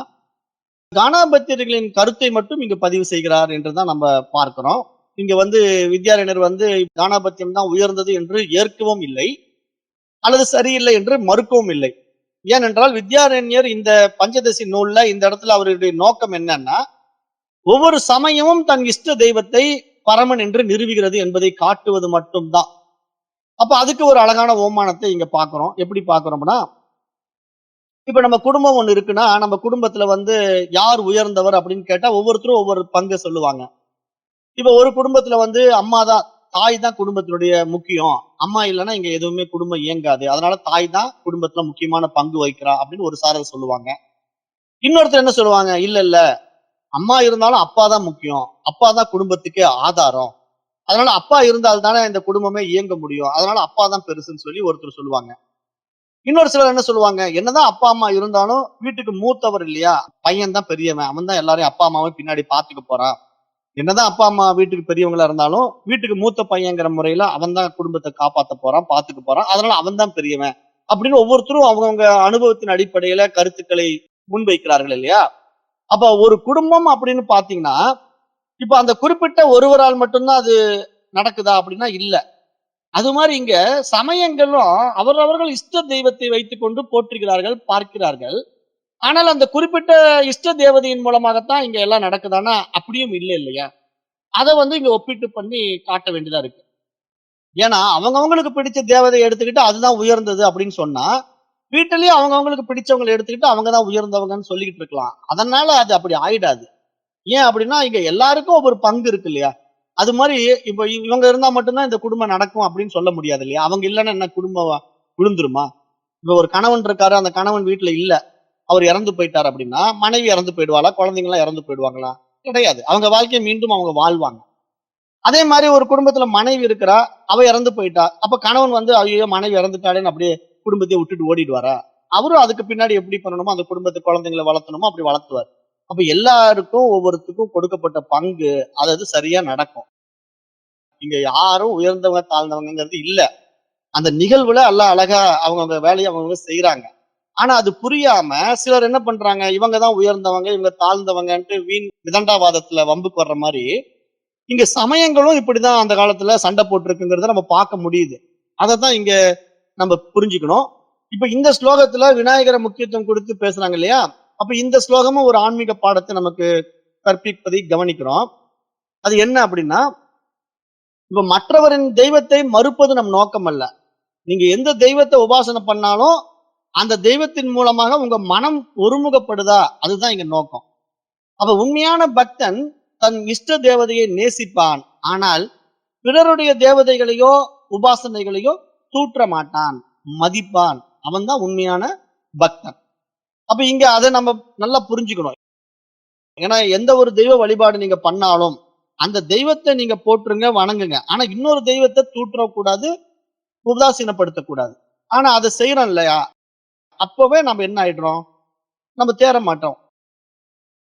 கானாபத்தியர்களின் கருத்தை மட்டும் இங்க பதிவு செய்கிறார் என்றுதான் நம்ம பார்க்கிறோம். இங்க வந்து வித்யாரண்யர் வந்து கானாபத்தியம் தான் உயர்ந்தது என்று ஏற்கவும் இல்லை. அல்லது சரியில்லை என்று மறுக்கவும் இல்லை. ஏனென்றால் வித்யாரண்யர் இந்த பஞ்சதசி நூல்ல இந்த இடத்துல அவருடைய நோக்கம் என்னன்னா, ஒவ்வொரு சமயமும் தன் இஷ்ட தெய்வத்தை பரமன் என்று நிறுவுகிறது என்பதை காட்டுவது மட்டும்தான். அப்ப அதுக்கு ஒரு அழகான ஓமானத்தை இங்க பார்க்கிறோம். எப்படி பார்க்கிறோம்னா, இப்ப நம்ம குடும்பம் ஒண்ணு இருக்குன்னா, நம்ம குடும்பத்துல யார் உயர்ந்தவர் அப்படின்னு கேட்டா ஒவ்வொருத்தரும் ஒவ்வொரு பங்கு சொல்லுவாங்க. இப்ப ஒரு குடும்பத்துல அம்மா தான், தாய் தான் குடும்பத்தினுடைய முக்கியம். அம்மா இல்லன்னா இங்க எதுவுமே குடும்பம் இயங்காது. அதனால தாய் தான் குடும்பத்துல முக்கியமான பங்கு வகிக்கிறா அப்படின்னு ஒரு சாரர் சொல்லுவாங்க. இன்னொருத்தர் என்ன சொல்லுவாங்க, இல்ல இல்ல அம்மா இருந்தாலும் அப்பா தான் முக்கியம். அப்பா தான் குடும்பத்துக்கே ஆதாரம். அதனால அப்பா இருந்தால் தானே இந்த குடும்பமே இயங்க முடியும். அதனால அப்பா தான் பெருசுன்னு சொல்லி ஒருத்தர் சொல்லுவாங்க. இன்னொரு சிலர் என்ன சொல்லுவாங்க, என்னதான் அப்பா அம்மா இருந்தாலும் வீட்டுக்கு மூத்தவர் இல்லையா, பையன் தான் பெரியவன். அவன் தான் எல்லாரையும் அப்பா அம்மாவை பின்னாடி பாத்துக்க போறான். என்னதான் அப்பா அம்மா வீட்டுக்கு பெரியவங்களா இருந்தாலும் வீட்டுக்கு மூத்த பையங்கிற முறையில அவன் தான் குடும்பத்தை காப்பாத்த போறான், பாத்துக்க போறான். அதனால அவன் தான் பெரியவன் அப்படின்னு ஒவ்வொருத்தரும் அவங்கவங்க அனுபவத்தின் அடிப்படையில கருத்துக்களை முன்வைக்கிறார்கள் இல்லையா. அப்ப ஒரு குடும்பம் அப்படின்னு பாத்தீங்கன்னா, இப்ப அந்த குறிப்பிட்ட ஒருவரால் மட்டும்தான் அது நடக்குதா அப்படின்னா இல்ல. அது மாதிரி இங்க சமயங்களும் அவரவர்கள் இஷ்ட தெய்வத்தை வைத்துக் கொண்டு போற்றுகிறார்கள், பார்க்கிறார்கள். ஆனால் அந்த குறிப்பிட்ட இஷ்ட தேவதையின் மூலமாகத்தான் இங்க எல்லாம் நடக்குதான்னா அப்படியும் இல்ல இல்லையா. அத இங்க ஒப்பிட்டு பண்ணி காட்ட வேண்டியதா இருக்கு. ஏன்னா அவங்கவங்களுக்கு பிடிச்ச தேவதையை எடுத்துக்கிட்டு அதுதான் உயர்ந்தது அப்படின்னு சொன்னா, வீட்டிலேயே அவங்கவங்களுக்கு பிடிச்சவங்களை எடுத்துக்கிட்டு அவங்க தான் உயர்ந்தவங்கன்னு சொல்லிக்கிட்டு இருக்கலாம். அதனால அது அப்படி ஆயிடாது. ஏன் அப்படின்னா, இங்க எல்லாருக்கும் ஒவ்வொரு பங்கு இருக்கு இல்லையா? அது மாரி இப்ப இவங்க இருந்தா மட்டும் தான் இந்த குடும்பம் நடக்கும் அப்படின்னு சொல்ல முடியாது இல்லையா? அவங்க இல்லன்னா என்ன குடும்பம் விழுந்துருமா? இப்ப ஒரு கணவன் இருக்காரு, அந்த கணவன் வீட்ல இல்ல. அவர் இறந்து போயிட்டார் அப்படின்னா, மனைவி இறந்து போயிடுவாளா? குழந்தைங்கலாம் இறந்து போயிடுவாங்களா? கிடையாது. அவங்க வாழ்க்கைய மீண்டும் அவங்க வாழ்வாங்க. அதே மாரி ஒரு குடும்பத்துல மனைவி இருக்கிறா, அவ இறந்து போயிட்டா. அப்ப கணவன் ஐயய்யோ! மனைவி இறந்துட்டாளேன்னு அப்படியே குடும்பத்தையே விட்டுட்டு ஓடிடுவாரா? அவரும் அதுக்கு பின்னாடி எப்படி பண்ணணுமோ, அந்த குடும்பத்து குழந்தைங்கள வளர்த்தணுமோ அப்படி வளர்த்துவார். அப்ப எல்லாருக்கும் ஒவ்வொருத்துக்கும் கொடுக்கப்பட்ட பங்கு, அது சரியா நடக்கும். இங்க யாரும் உயர்ந்தவங்க, தாழ்ந்தவங்கங்கிறது இல்ல. அந்த நிகழ்வுல எல்லாம் அழகா அவங்கவங்க வேலைய அவங்கவங்க செய்றாங்க. ஆனா அது புரியாம சிலர் என்ன பண்றாங்க, இவங்க தான் உயர்ந்தவங்க, இவங்க தாழ்ந்தவங்கன்ட்டு வீண் விதண்டாவாதத்துல வம்புக்கு வர்ற மாரி, இங்க சமயங்களும் இப்படிதான் அந்த காலத்துல சண்டை போட்டுருக்குங்கிறத நம்ம பார்க்க முடியுது. அதத்தான் இங்க நம்ம புரிஞ்சுக்கணும். இப்ப இந்த ஸ்லோகத்துல விநாயகரை முக்கியத்துவம் கொடுத்து பேசுறாங்க இல்லையா? அப்ப இந்த ஸ்லோகமும் ஒரு ஆன்மீக பாடத்தை நமக்கு கற்பிப்பதை கவனிக்கிறோம். அது என்ன அப்படின்னா, இப்ப மற்றவரின் தெய்வத்தை மறுப்பது நம் நோக்கம் அல்ல. நீங்க எந்த தெய்வத்தை உபாசனை பண்ணாலும், அந்த தெய்வத்தின் மூலமாக உங்க மனம் ஒருமுகப்படுதா? அதுதான் இங்க நோக்கம். அப்ப உண்மையான பக்தன் தன் இஷ்ட தேவதையை நேசிப்பான். ஆனால் பிறருடைய தேவதைகளையோ, உபாசனைகளையோ தூற்ற மாட்டான், மதிப்பான். அவன் தான் உண்மையான பக்தன். அப்ப இங்க அத நம்ம நல்லா புரிஞ்சுக்கணும். ஏன்னா எந்த ஒரு தெய்வ வழிபாடு நீங்க பண்ணாலும், அந்த தெய்வத்த நீங்க போற்றுங்க, வணங்குங்க. ஆனா இன்னொரு தெய்வத்த தூற்றக்கூடாது, உதாசீனப்படுத்தக்கூடாது. ஆனா அத செய்றோம் இல்லையா? அப்பவே நம்ம என்ன ஆயிடுறோம்? நம்ம தேற மாட்டோம்.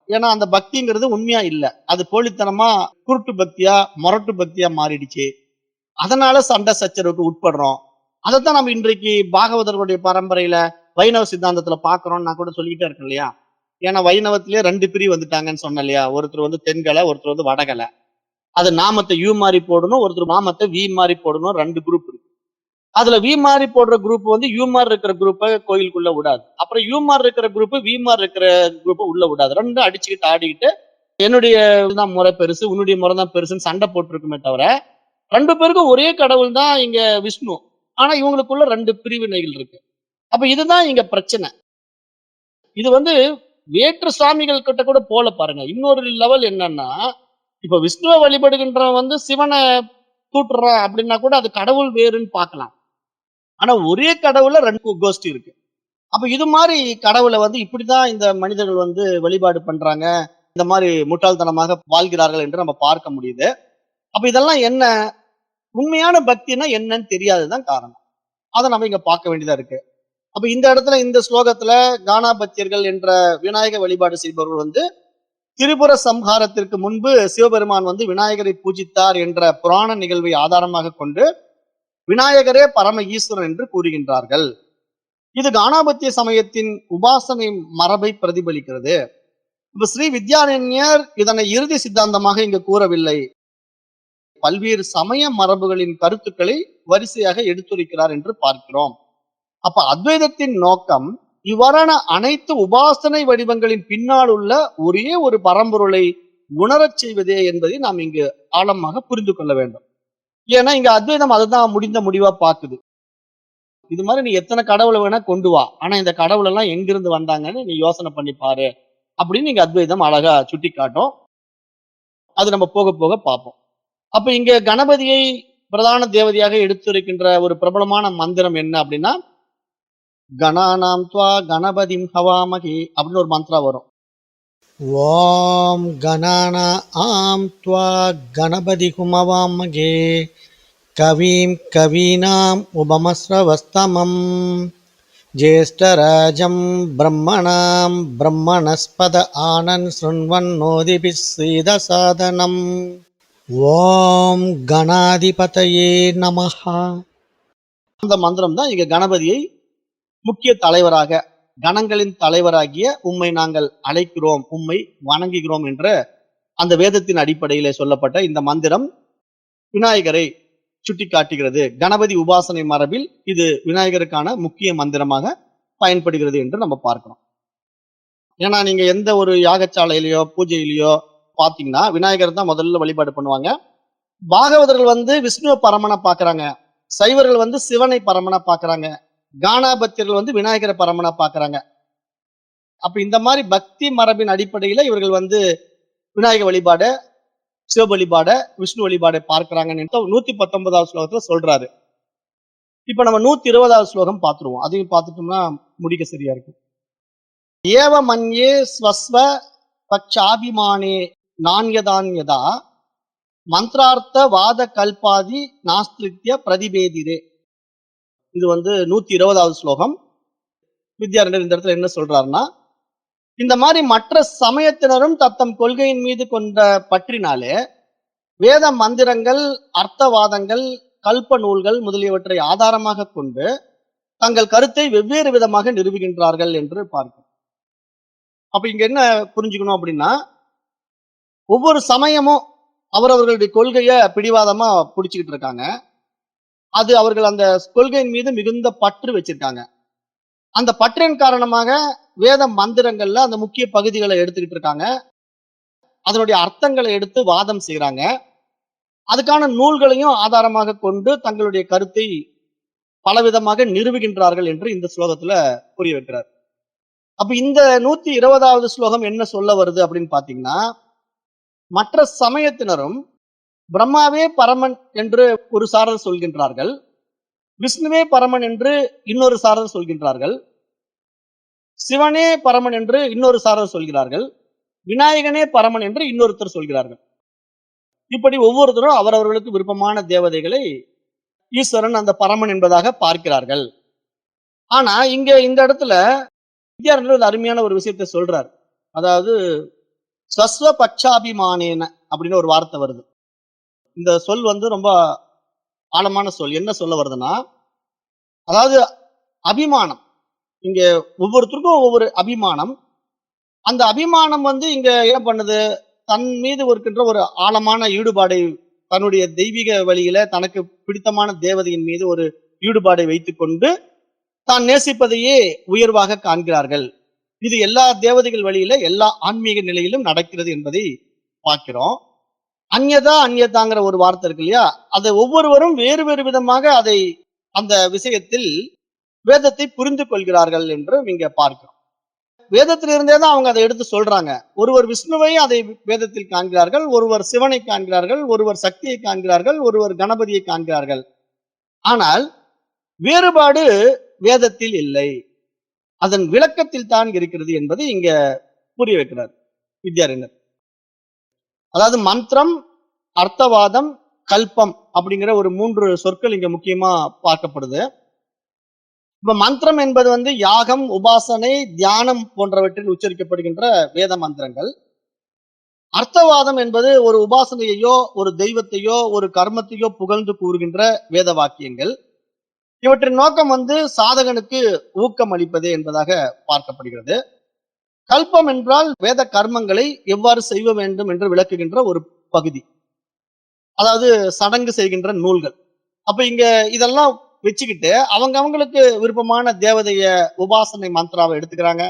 ஏன்னா அந்த பக்திங்கிறது உண்மையா இல்ல. அது போலித்தனமா குருட்டு பக்தியா, மொரட்டு பக்தியா மாறிடுச்சு. அதனால சண்டை சச்சரவுக்கு உட்படுறோம். அதத்தான் நம்ம இன்றைக்கு பாகவதர்களுடைய பரம்பரையில வைணவ சித்தாந்தத்துல பார்க்கிறோம்னு நான் கூட சொல்லிக்கிட்டே இருக்கேன் இல்லையா? ஏன்னா வைணவத்திலேயே 2 பிரிவு வந்துட்டாங்கன்னு சொன்னேன் இல்லையா? ஒருத்தர் தென்கலை, ஒருத்தர் வடகலை. அது நாமத்தை யூ மாரி போடணும், ஒருத்தர் நாமத்தை வி மாரி போடணும். 2 குரூப் இருக்கு. அதுல வி மாரி போடுற குரூப் யூ மாரி இருக்கிற குரூப்ப கோயிலுக்குள்ள விடாது. அப்புறம் யூ மாரி இருக்கிற குரூப் வி மாரி இருக்கிற குரூப்ப உள்ள விடாது. 2ம் அடிச்சுக்கிட்டு ஆடிக்கிட்டு என்னுடைய தான் முறை பெருசு, உன்னுடைய முறை தான் பெருசுன்னு சண்டை போட்டுருக்குமே தவிர, 2 பேருக்கும் ஒரே கடவுள் தான் இங்க விஷ்ணு. ஆனா இவங்களுக்குள்ள 2 பிரிவினைகள் இருக்கு. அப்ப இதுதான் இங்க பிரச்சனை. இது வேற்று சாமிகள் கிட்ட கூட போல பாருங்க. இன்னொரு லெவல் என்னன்னா, இப்ப விஷ்ணுவ வழிபடுகின்றவன் சிவன தூற்றுறான் அப்படின்னா கூட அது கடவுள் வேறுன்னு பார்க்கலாம். ஆனா ஒரே கடவுள்ல 2 கோஷ்டி இருக்கு. அப்ப இது மாரி கடவுள இப்படிதான் இந்த மனிதர்கள் வழிபாடு பண்றாங்க. இந்த மாரி முட்டாள்தனமாக வாழ்கிறார்கள் என்று நம்ம பார்க்க முடியுது. அப்ப இதெல்லாம் என்ன? உண்மையான பக்தின்னா என்னன்னு தெரியாததுதான் காரணம். அத நம்ம இங்க பார்க்க வேண்டியதா இருக்கு. அப்ப இந்த இடத்துல இந்த ஸ்லோகத்துல கானாபத்தியர்கள் என்ற விநாயக வழிபாடு செய்பவர்கள் திரிபுர சம்ஹாரத்திற்கு முன்பு சிவபெருமான் விநாயகரை பூஜித்தார் என்ற புராண நிகழ்வை ஆதாரமாக கொண்டு விநாயகரே பரம ஈஸ்வரன் என்று கூறுகின்றார்கள். இது கானாபத்திய சமயத்தின் உபாசனை மரபை பிரதிபலிக்கிறது. இப்ப ஸ்ரீ வித்யாரண்யர் இதனை இறுதி சித்தாந்தமாக இங்கு கூறவில்லை. பல்வேறு சமய மரபுகளின் கருத்துக்களை வரிசையாக எடுத்துரைக்கிறார் என்று பார்க்கிறோம். அப்ப அத்வைதத்தின் நோக்கம் இவ்வாறான அனைத்து உபாசனை வடிவங்களின் பின்னால் உள்ள ஒரே ஒரு பரம்பொருளை உணரச் செய்வதே என்பதை நாம் இங்கு ஆழமாக புரிந்து கொள்ள வேண்டும். ஏன்னா இங்க அத்வைதம் அதுதான் முடிந்த முடிவா பாக்குது. இது மாதிரி நீ எத்தனை கடவுளை வேணா கொண்டு வா, ஆனா இந்த கடவுள் எல்லாம் எங்கிருந்து வந்தாங்கன்னு நீ யோசனை பண்ணி பாரு அப்படின்னு இங்க அத்வைதம் அழகா சுட்டி காட்டும். அது நம்ம போக போக பார்ப்போம். அப்ப இங்க கணபதியை பிரதான தேவதையாக எடுத்துரைக்கின்ற ஒரு பிரபலமான மந்திரம் என்ன அப்படின்னா, கணானாம் துவா கணபதிம் ஹவாமகி அப்படின்னு ஒரு மந்திரா வரும். ஓம் கணானா ஆம் துவா கணபதி ஹுமவாமகே கவீம் கவீனாம் உபமஸ்ரவஸ்தமம் ஜேஷ்டராஜம் பிரம்மணாம் பிரம்மணஸ்பத ஆனன் ஸ்ருண்வன்னோதிபிஸ் சீதசாதனம் ஓம் கணாதிபதயே நமஹா. அந்த மந்திரம் தான் இங்க கணபதியை முக்கிய தலைவராக, கணங்களின் தலைவராகிய உம்மை நாங்கள் அழைக்கிறோம், உம்மை வணங்குகிறோம் என்ற அந்த வேதத்தின் அடிப்படையிலே சொல்லப்பட்ட இந்த மந்திரம் விநாயகரை சுட்டி காட்டுகிறது. கணபதி உபாசனை மரபில் இது விநாயகருக்கான முக்கிய மந்திரமாக பயன்படுகிறது என்று நம்ம பார்க்கிறோம். ஏன்னா நீங்க எந்த ஒரு யாகச்சாலையிலயோ பூஜையிலயோ பாத்தீங்கன்னா விநாயகர் தான் முதல்ல வழிபாடு பண்ணுவாங்க. பாகவதர்கள் விஷ்ணுவ பரமனை பாக்குறாங்க, சைவர்கள் சிவனை பரமனை பாக்குறாங்க, கானாபத்தியர்கள் விநாயகரை பரமனை பாக்குறாங்க. அப்ப இந்த மாதிரி பக்தி மரபின் அடிப்படையில இவர்கள் விநாயக வழிபாட, சிவ வழிபாட, விஷ்ணு வழிபாடை பார்க்கிறாங்கன்னு 119வது ஸ்லோகத்துல சொல்றாரு. இப்ப நம்ம 120வது ஸ்லோகம் பார்த்துருவோம். அதையும் பார்த்துட்டோம்னா முடிக்க சரியா இருக்கும். ஏவ மன்யே ஸ்வஸ்வ பச்சாபிமானே நான்யதான்யதா மந்திரார்த்த வாத கல்பாதி நாஸ்திரித்ய பிரதிபேதிரே. இது 120வது ஸ்லோகம். வித்யாரண்யர் இந்த இடத்துல என்ன சொல்றாருன்னா, இந்த மாதிரி மற்ற சமயத்தினரும் தத்தம் கொள்கையின் மீது கொண்ட பற்றினாலே வேத மந்திரங்கள், அர்த்தவாதங்கள், கல்ப நூல்கள் முதலியவற்றை ஆதாரமாக கொண்டு தங்கள் கருத்தை வெவ்வேறு விதமாக நிரூபிக்கின்றார்கள் என்று பார்க்கிறோம். அப்ப இங்க என்ன புரிஞ்சுக்கணும் அப்படின்னா, ஒவ்வொரு சமயமும் அவரவர்களுடைய கொள்கைய பிடிவாதமா பிடிச்சுக்கிட்டு இருக்காங்க. அது அவர்கள் அந்த கொள்கையின் மீது மிகுந்த பற்று வச்சிருக்காங்க. அந்த பற்றின் காரணமாக வேத மந்திரங்கள்ல அந்த முக்கிய பகுதிகளை எடுத்துக்கிட்டு இருக்காங்க. அதனுடைய அர்த்தங்களை எடுத்து வாதம் செய்யறாங்க. அதுக்கான நூல்களையும் ஆதாரமாக கொண்டு தங்களுடைய கருத்தை பலவிதமாக நிரூபிக்கின்றார்கள் என்று இந்த ஸ்லோகத்துல புரிய வைக்கிறார். அப்ப இந்த 120வது ஸ்லோகம் என்ன சொல்ல வருது அப்படின்னு பாத்தீங்கன்னா, மற்ற சமயத்தினரும் பிரம்மாவே பரமன் என்று ஒரு சாரர் சொல்கின்றார்கள், விஷ்ணுவே பரமன் என்று இன்னொரு சாரர் சொல்கின்றார்கள், சிவனே பரமன் என்று இன்னொரு சாரர் சொல்கிறார்கள், விநாயகனே பரமன் என்று இன்னொருத்தர் சொல்கிறார்கள். இப்படி ஒவ்வொருத்தரும் அவரவர்களுக்கு விருப்பமான தேவதைகளை ஈஸ்வரன் அந்த பரமன் என்பதாக பார்க்கிறார்கள். ஆனா இங்க இந்த இடத்துல வித்யாரண்யர் அருமையான ஒரு விஷயத்தை சொல்றார். அதாவது ஸ்வஸ்வ பட்சாபிமானேன அப்படின்னு ஒரு வார்த்தை வருது. இந்த சொல் ரொம்ப ஆழமான சொல். என்ன சொல்ல வருதுன்னா, அதாவது அபிமானம். இங்க ஒவ்வொருத்தருக்கும் ஒவ்வொரு அபிமானம். அந்த அபிமானம் இங்க என்ன பண்ணுது, தன் மீது இருக்கின்ற ஒரு ஆழமான ஈடுபாடை, தன்னுடைய தெய்வீக வழியில தனக்கு பிடித்தமான தேவதையின் மீது ஒரு ஈடுபாடை வைத்துக்கொண்டு தான் நேசிப்பதையே உயர்வாக காண்கிறார்கள். இது எல்லா தேவதைகள் வழியில எல்லா ஆன்மீக நிலையிலும் நடக்கிறது என்பதை பார்க்கிறோம். அந்யதாங்கிற ஒரு வார்த்தை இருக்கு இல்லையா, அதை ஒவ்வொருவரும் வேறு வேறு விதமாக அதை அந்த விஷயத்தில் வேதத்தை புரிந்து கொள்கிறார்கள் என்று இங்க பார்க்கிறோம். வேதத்திலிருந்தே தான் அவங்க அதை எடுத்து சொல்றாங்க. ஒருவர் விஷ்ணுவை அதை வேதத்தில் காண்கிறார்கள், ஒருவர் சிவனை காண்கிறார்கள், ஒருவர் சக்தியை காண்கிறார்கள், ஒருவர் கணபதியை காண்கிறார்கள். ஆனால் வேறுபாடு வேதத்தில் இல்லை, அதன் விளக்கத்தில் தான் இருக்கிறது என்பது இங்க புரிய வைக்கிறார் வித்யாரண்யர். அதாவது மந்திரம், அர்த்தவாதம், கல்பம் அப்படிங்கிற ஒரு 3 சொற்கள் இங்க முக்கியமா பார்க்கப்படுது. இப்ப மந்திரம் என்பது யாகம், உபாசனை, தியானம் போன்றவற்றில் உச்சரிக்கப்படுகின்ற வேத மந்திரங்கள். அர்த்தவாதம் என்பது ஒரு உபாசனையையோ ஒரு தெய்வத்தையோ ஒரு கர்மத்தையோ புகழ்ந்து கூறுகின்ற வேத வாக்கியங்கள். இவற்றின் நோக்கம் சாதகனுக்கு ஊக்கம் அளிப்பதே என்பதாக பார்க்கப்படுகிறது. கல்பம் என்றால் வேத கர்மங்களை எவ்வாறு செய்ய வேண்டும் என்று விளக்குகின்ற ஒரு பகுதி, அதாவது சடங்கு செய்கின்ற நூல்கள். அப்ப இங்க இதெல்லாம் வச்சுக்கிட்டு அவங்க அவங்களுக்கு விருப்பமான தேவதைய உபாசனை மந்திராவை எடுத்துக்கிறாங்க.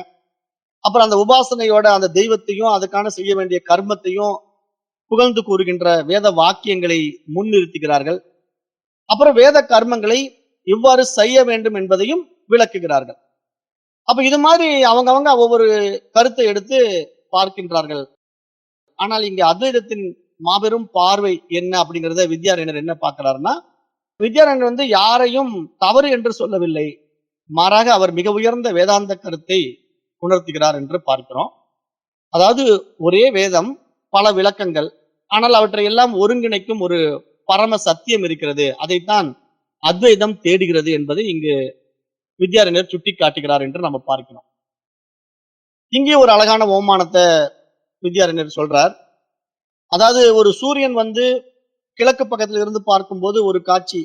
அப்புறம் அந்த உபாசனையோட அந்த தெய்வத்தையும் அதுக்கான செய்ய வேண்டிய கர்மத்தையும் புகழ்ந்து கூறுகின்ற வேத வாக்கியங்களை முன்னிறுத்துகிறார்கள். அப்புறம் வேத கர்மங்களை எவ்வாறு செய்ய வேண்டும் என்பதையும் விளக்குகிறார்கள். அப்ப இது மாதிரி அவங்க ஒவ்வொரு கருத்தை எடுத்து பார்க்கின்றார்கள். ஆனால் இங்க அத்வைதத்தின் மாபெரும் பார்வை என்ன அப்படிங்கிறத வித்யாரண்யர் என்ன பார்க்கிறாருன்னா, வித்யாரண்யர் வந்து யாரையும் தவறு என்று சொல்லவில்லை. மாறாக அவர் மிக உயர்ந்த வேதாந்த கருத்தை உணர்த்துகிறார் என்று பார்க்கிறோம். அதாவது ஒரே வேதம், பல விளக்கங்கள். ஆனால் அவற்றை எல்லாம் ஒருங்கிணைக்கும் ஒரு பரம சத்தியம் இருக்கிறது. அதைத்தான் அத்வைதம் தேடுகிறது என்பதை இங்கு வித்யாரண்யர் சுட்டி காட்டுகிறார் என்று நம்ம பார்க்கிறோம். இங்கே ஒரு அழகான ஓமானத்தை வித்யாரண்யர் சொல்றார். அதாவது ஒரு சூரியன் வந்து கிழக்கு பக்கத்துல இருந்து பார்க்கும்போது ஒரு காட்சி,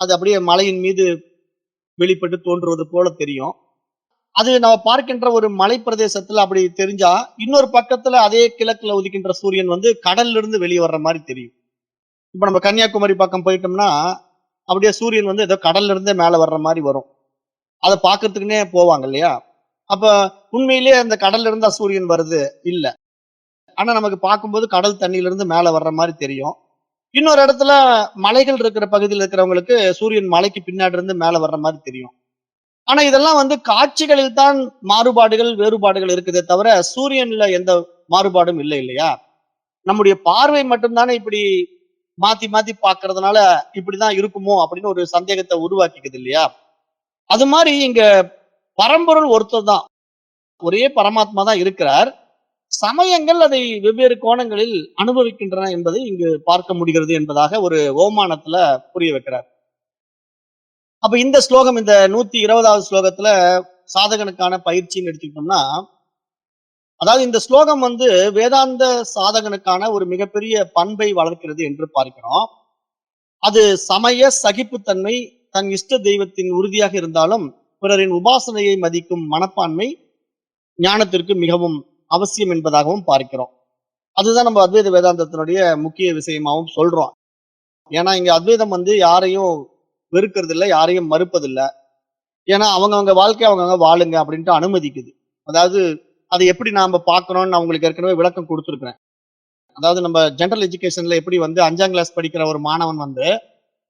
அது அப்படியே மலையின் மீது வெளிப்பட்டு தோன்றுவது போல தெரியும். அது நம்ம பார்க்கின்ற ஒரு மலை பிரதேசத்துல அப்படி தெரிஞ்சா, இன்னொரு பக்கத்துல அதே கிழக்குல உதிக்கின்ற சூரியன் வந்து கடல்ல இருந்து வெளியே வர்ற மாதிரி தெரியும். இப்ப நம்ம கன்னியாகுமரி பக்கம் போயிட்டோம்னா அப்படியே சூரியன் வந்து ஏதோ கடல்ல இருந்தே மேல வர்ற மாதிரி வரும். அதை பார்க்கறதுக்குன்னே போவாங்க இல்லையா? அப்ப உண்மையிலேயே அந்த கடல்ல இருந்தா சூரியன் வருது இல்ல. ஆனா நமக்கு பார்க்கும்போது கடல் தண்ணியில இருந்து மேல வர்ற மாதிரி தெரியும். இன்னொரு இடத்துல மலைகள் இருக்கிற பகுதியில் இருக்கிறவங்களுக்கு சூரியன் மலைக்கு பின்னாடி இருந்து மேல வர்ற மாதிரி தெரியும். ஆனா இதெல்லாம் வந்து காட்சிகளில் தான் மாறுபாடுகள், வேறுபாடுகள் இருக்குதே தவிர சூரியன்ல எந்த மாறுபாடும் இல்லை இல்லையா? நம்முடைய பார்வை மட்டும்தானே இப்படி மாத்தி மாத்தி பார்க்கறதுனால இப்படிதான் இருக்குமோ அப்படின்னு ஒரு சந்தேகத்தை உருவாக்கிக்குது இல்லையா? அது மாதிரி இங்க பரம்பொருள் ஒருத்தர் தான், ஒரே பரமாத்மா தான் இருக்கிறார். சமயங்கள் அதை வெவ்வேறு கோணங்களில் அனுபவிக்கின்றன என்பதை இங்கு பார்க்க முடிகிறது என்பதாக ஒரு ஓமானத்துல புரிய வைக்கிறார். அப்ப இந்த ஸ்லோகம், இந்த 120வது ஸ்லோகத்துல சாதகனுக்கான பயிற்சின்னு எடுத்துக்கிட்டோம்னா, அதாவது இந்த ஸ்லோகம் வந்து வேதாந்த சாதகனுக்கான ஒரு மிகப்பெரிய பண்பை வளர்க்கிறது என்று பார்க்கிறோம். அது சமய சகிப்புத்தன்மை, தன் இஷ்ட தெய்வத்தின் உறுதியாக இருந்தாலும் பிறரின் உபாசனையை மதிக்கும் மனப்பான்மை ஞானத்திற்கு மிகவும் அவசியம் என்பதாகவும் பார்க்கிறோம். அதுதான் நம்ம அத்வைத வேதாந்தத்தினுடைய முக்கிய விஷயமாகவும் சொல்றோம். ஏன்னா இங்க அத்வைதம் வந்து யாரையும் வெறுக்கிறது இல்லை, யாரையும் மறுப்பதில்லை. ஏன்னா அவங்கவங்க வாழ்க்கையை அவங்கவங்க வாழுங்க அப்படின்ட்டு அனுமதிக்குது. அதாவது அதை எப்படி நாம பார்க்கணும்னு நான் உங்களுக்கு ஏற்கனவே விளக்கம் கொடுத்துருக்கிறேன். அதாவது நம்ம ஜெனரல் எஜுகேஷன்ல எப்படி வந்து 5ஆம் கிளாஸ் படிக்கிற ஒரு மாணவன் வந்து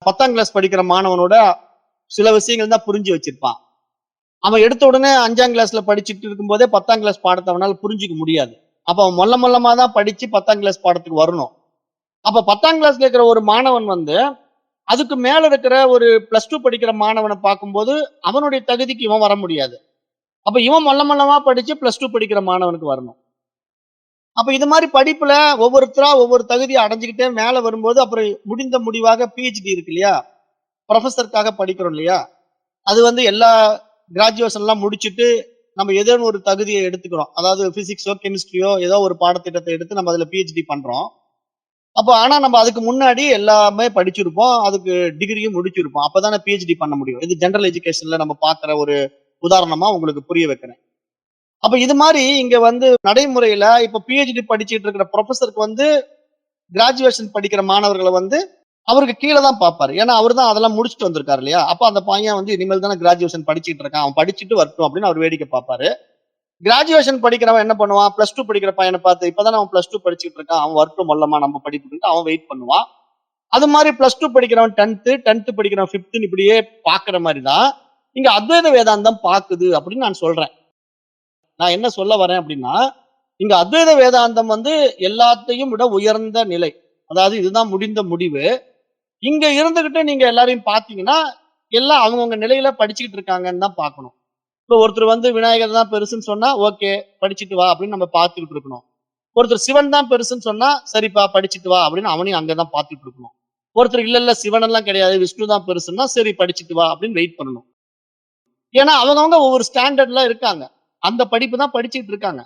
10ஆம் கிளாஸ் படிக்கிற மாணவனோட சில விஷயங்கள் தான் புரிஞ்சு வச்சிருப்பான். அவன் எடுத்த உடனே 5ஆம் கிளாஸ்ல படிச்சுட்டு இருக்கும்போதே 10ஆம் கிளாஸ் பாடத்தை அவனால புரிஞ்சுக்க முடியாது. அப்ப அவன் மொல்லமா தான் படிச்சு 10ஆம் கிளாஸ் பாடத்துக்கு வரணும். அப்ப 10ஆம் கிளாஸ்ல இருக்கிற ஒரு மாணவன் வந்து அதுக்கு மேல இருக்கிற ஒரு +2 படிக்கிற மாணவனை பார்க்கும்போது அவனுடைய தகுதிக்கு இவன் வர முடியாது. அப்ப இவன் மொல்லமா படிச்சு +2 படிக்கிற மாணவனுக்கு வரணும். அப்ப இது மாதிரி படிப்புல ஒவ்வொருத்தரா ஒவ்வொரு தகுதியை அடைஞ்சுக்கிட்டே மேல வரும்போது அப்புறம் முடிந்த முடிவாக PhD இருக்கு இல்லையா? ப்ரொஃபஸருக்காக படிக்கிறோம் இல்லையா? அது வந்து எல்லா கிராஜுவேஷன் எல்லாம் முடிச்சுட்டு நம்ம ஏதோ ஒரு தகுதியை எடுத்துக்கிறோம். அதாவது பிசிக்ஸோ கெமிஸ்ட்ரியோ ஏதோ ஒரு பாடத்திட்டத்தை எடுத்து நம்ம அதுல PhD பண்றோம். அப்போ ஆனா நம்ம அதுக்கு முன்னாடி எல்லாமே படிச்சிருப்போம், அதுக்கு டிகிரியும் முடிச்சிருப்போம். அப்பதானே PhD பண்ண முடியும். இது ஜெனரல் எஜுகேஷன்ல நம்ம பார்க்கிற ஒரு உதாரணமா உங்களுக்கு புரிய வைக்கிறேன். அப்ப இது மாதிரி இங்க வந்து நடைமுறையில இப்ப PhD படிச்சுட்டு இருக்கிற ப்ரொஃபஸருக்கு வந்து கிராஜுவேஷன் படிக்கிற மாணவர்களை வந்து அவருக்கு கீழே தான் பார்ப்பாரு. ஏன்னா அவர் தான் அதெல்லாம் முடிச்சுட்டு வந்திருக்காரு இல்லையா? அப்ப அந்த பையன் வந்து இனிமேல் தானே கிராஜுவேஷன் படிச்சுட்டு இருக்கான், அவன் படிச்சுட்டு வரட்டும் அப்படின்னு அவர் வேடிக்கை பார்ப்பாரு. கிராஜுவேஷன் படிக்கிறவன் என்ன பண்ணுவான்? +2 படிக்கிற பையனை பார்த்து இப்பதானே அவன் +2 படிச்சுட்டு இருக்கான், அவன் வரட்டும் மொல்லமா நம்ம படிப்புட்டு அவன் வெயிட் பண்ணுவான். அது மாதிரி +2 படிக்கிறவன் 10th படிக்கிறவன் 5th இப்படியே பாக்குற மாதிரி தான் இங்க அத்வைத வேதாந்தம் பாக்குது அப்படின்னு நான் சொல்றேன். நான் என்ன சொல்ல வரேன் அப்படின்னா, இங்க அத்வைத வேதாந்தம் வந்து எல்லாத்தையும் விட உயர்ந்த நிலை. அதாவது இதுதான் முடிந்த முடிவு. இங்க இருந்துகிட்டு நீங்க எல்லாரையும் பாத்தீங்கன்னா எல்லாம் அவங்கவுங்க நிலையில படிச்சுக்கிட்டு இருக்காங்கன்னு தான் பார்க்கணும். இப்ப ஒருத்தர் வந்து விநாயகர் தான் பெருசுன்னு சொன்னா ஓகே படிச்சுட்டு வா அப்படின்னு நம்ம பார்த்துக்கிட்டு இருக்கணும். ஒருத்தர் சிவன் தான் பெருசுன்னு சொன்னா சரிப்பா படிச்சுட்டு வா அப்படின்னு அவனையும் அங்கதான் பார்த்துட்டு இருக்கணும். ஒருத்தர் இல்ல சிவன் எல்லாம் கிடையாது, விஷ்ணு தான் பெருசுன்னா சரி படிச்சுட்டு வா அப்படின்னு வெயிட் பண்ணணும். ஏன்னா அவங்கவுங்க ஒவ்வொரு ஸ்டாண்டர்ட்ல இருக்காங்க, அந்த படிப்பு தான் படிச்சுட்டு இருக்காங்க.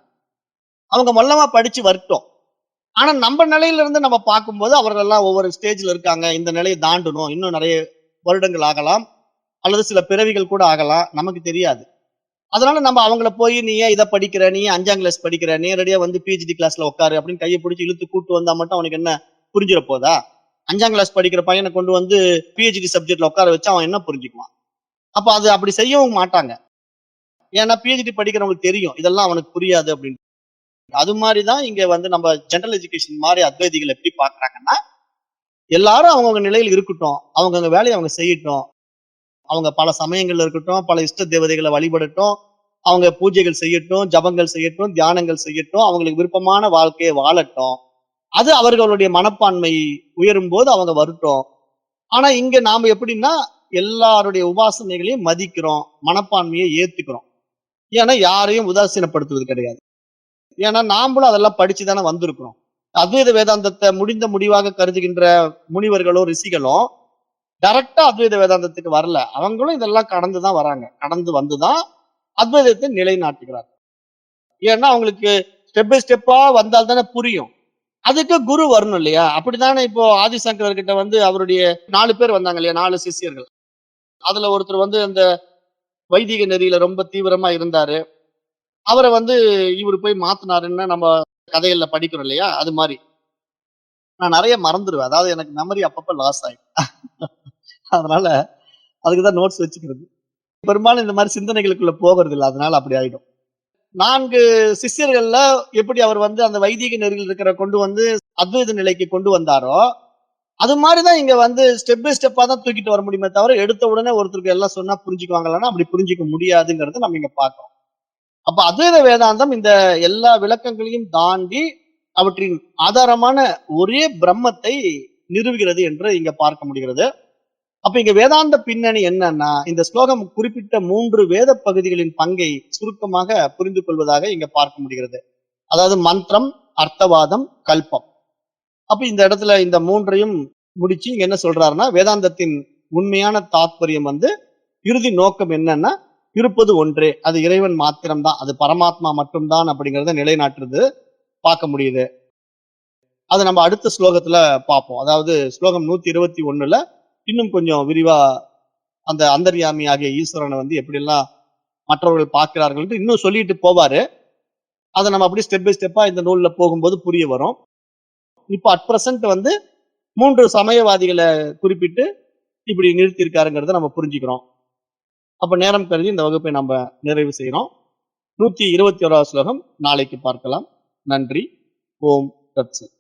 அவங்க மொல்லமா படிச்சு வரட்டும். ஆனா நம்ம நிலையில இருந்து நம்ம பார்க்கும்போது அவர்கள் எல்லாம் ஒவ்வொரு ஸ்டேஜ்ல இருக்காங்க, இந்த நிலையை தாண்டணும், இன்னும் நிறைய வருடங்கள் ஆகலாம் அல்லது சில பிறவிகள் கூட ஆகலாம், நமக்கு தெரியாது. அதனால நம்ம அவங்கள போய் நீ ஏன் இதை படிக்கிற, நீ 5ஆம் கிளாஸ் படிக்கிற, நேரடியா வந்து PhD கிளாஸ்ல உட்காரு அப்படின்னு கையை பிடிச்சி இழுத்து கூட்டு வந்தா மட்டும் அவனுக்கு என்ன புரிஞ்சிட போதா? 5ஆம் கிளாஸ் படிக்கிற பையனை கொண்டு வந்து பிஹெச்டி சப்ஜெக்ட்ல உட்கார வச்சு அவன் என்ன புரிஞ்சுக்குவான்? அப்ப அது அப்படி செய்யவும் மாட்டாங்க. ஏன்னா பிஹெச்டி படிக்கிறவங்களுக்கு தெரியும். இதெல்லாம் அவனுக்கு புரியாது அப்படின்னு. அது மாதிரி தான் இங்க வந்து நம்ம ஜெனரல் எஜுகேஷன் மாரி அத்வைதிகள் எப்படி பார்க்கறாங்கன்னா, எல்லாரும் அவங்கவங்க நிலையில இருக்கட்டும். அவங்கவங்க வேலைய அவங்க செய்யட்டும். அவங்க பல சமயங்கள்ல இருக்கட்டும், பல இஷ்ட தேவதைகள வழிபடட்டும். அவங்க பூஜைகள் செய்யட்டும், ஜபங்கள் செய்யட்டும், தியானங்கள் செய்யட்டும். அவங்களுக்கு விருப்பமான வாழ்க்கைய வாழட்டும். அது அவர்களுடைய மனப்பான்மை உயரும்போது அவங்க வரட்டும். ஆனா இங்க நாம எப்படின்னா, எல்லாருடைய உபாசனைகளையும் மதிக்கிறோம். மனப்பான்மையை ஏத்துக்கிறோம். ஏன்னா யாரையும் உதாசீனப்படுத்துவது கிடையாது. ஏன்னா நாமளும் அதெல்லாம் படிச்சு தானே வந்திருக்கிறோம். அத்வைத வேதாந்தத்தை முடிந்த முடிவாக கருதுகின்ற முனிவர்களோ, ரிஷிகளோ டைரக்டா அத்வைத வேதாந்தத்துக்கு வரல. அவங்களும் இதெல்லாம் கடந்து தான் வராங்க. கடந்து வந்து தான் அத்வைதத்தை நிலைநாட்டுகிறார். ஏன்னா அவங்களுக்கு ஸ்டெப் பை ஸ்டெப்பா வந்தால் தானே புரியும். அதுக்கு குரு வரணும் இல்லையா? அப்படித்தானே இப்போ ஆதிசங்கரர் கிட்ட வந்து அவருடைய 4 பேர் வந்தாங்க இல்லையா? 4 சிஷ்யர்கள். அதுல ஒருத்தர் வந்து அந்த வைதிக நெறியில ரொம்ப தீவிரமா இருந்தாரு. அவர வந்து இவரு போய் மாத்துனாருன்னு நம்ம கதைகள்ல படிக்கிறோம் இல்லையா? அது மாரி. நான் நெறைய மறந்துருவேன். அதாவது எனக்கு மெமரி அப்பப்ப லாஸ் ஆயிடும். அதனால அதுக்கு தான் நோட்ஸ் வச்சுக்கிறது. பெரும்பாலும் இந்த மாரி சிந்தனைகளுக்குள்ள போகிறது இல்ல. அதனால அப்படி ஆயிடும். 4 சிஷ்யர்கள்ல எப்படி அவர் வந்து அந்த வைதீக நெறியில் இருக்கிற கொண்டு வந்து அத்வைத நிலைக்கு கொண்டு வந்தாரோ, அது மாரி தான் இங்க வந்து ஸ்டெப் பை ஸ்டெப்பா தான் தூக்கிட்டு வர முடியுமே தவிர, எடுத்த உடனே ஒருத்தருக்கு எல்லாம் சொன்னா புரிஞ்சுக்குவாங்களான்னா, அப்படி புரிஞ்சுக்க முடியாதுங்கிறத நம்ம இங்க பார்க்கிறோம். அப்ப அத்வைத வேதாந்தம் இந்த எல்லா விளக்கங்களையும் தாண்டி, அவற்றின் ஆதாரமான ஒரே பிரம்மத்தை நிறுவுகிறது என்று இங்க பார்க்க முடிகிறது. அப்ப இங்க வேதாந்த பின்னணி என்னன்னா, இந்த ஸ்லோகம் குறிப்பிட்ட 3 வேத பகுதிகளின் பங்கை சுருக்கமாக புரிந்து கொள்வதாக இங்க பார்க்க முடிகிறது. அதாவது மந்திரம், அர்த்தவாதம், கல்பம். அப்ப இந்த இடத்துல இந்த 3ஐயும் முடிச்சு இங்க என்ன சொல்றாருன்னா, வேதாந்தத்தின் உண்மையான தாத்பரியம் வந்து இறுதி நோக்கம் என்னன்னா, இருப்பது ஒன்றே. அது இறைவன் மாத்திரம் தான். அது பரமாத்மா மட்டும் தான் அப்படிங்கிறத நிலைநாட்டுறது பார்க்க முடியுது. அத நம்ம அடுத்த ஸ்லோகத்துல பார்ப்போம். அதாவது ஸ்லோகம் 121ல இன்னும் கொஞ்சம் விரிவா அந்த அந்தர்யாமி ஆகிய ஈஸ்வரனை வந்து எப்படியெல்லாம் மற்றவர்கள் பார்க்கிறார்கள் இன்னும் சொல்லிட்டு போவாரு. அதை நம்ம அப்படியே ஸ்டெப் பை ஸ்டெப்பா இந்த நூல்ல போகும்போது புரிய வரும். இப்ப அட் பிரசன்ட் வந்து 3 சமயவாதிகளை குறிப்பிட்டு இப்படி நிறுத்தியிருக்காருங்கிறத நம்ம புரிஞ்சுக்கிறோம். அப்ப நேரம் கருதி இந்த வகுப்பை நம்ம நிறைவு செய்யறோம். 121வது ஸ்லோகம் நாளைக்கு பார்க்கலாம். நன்றி. ஓம் தத்சத்.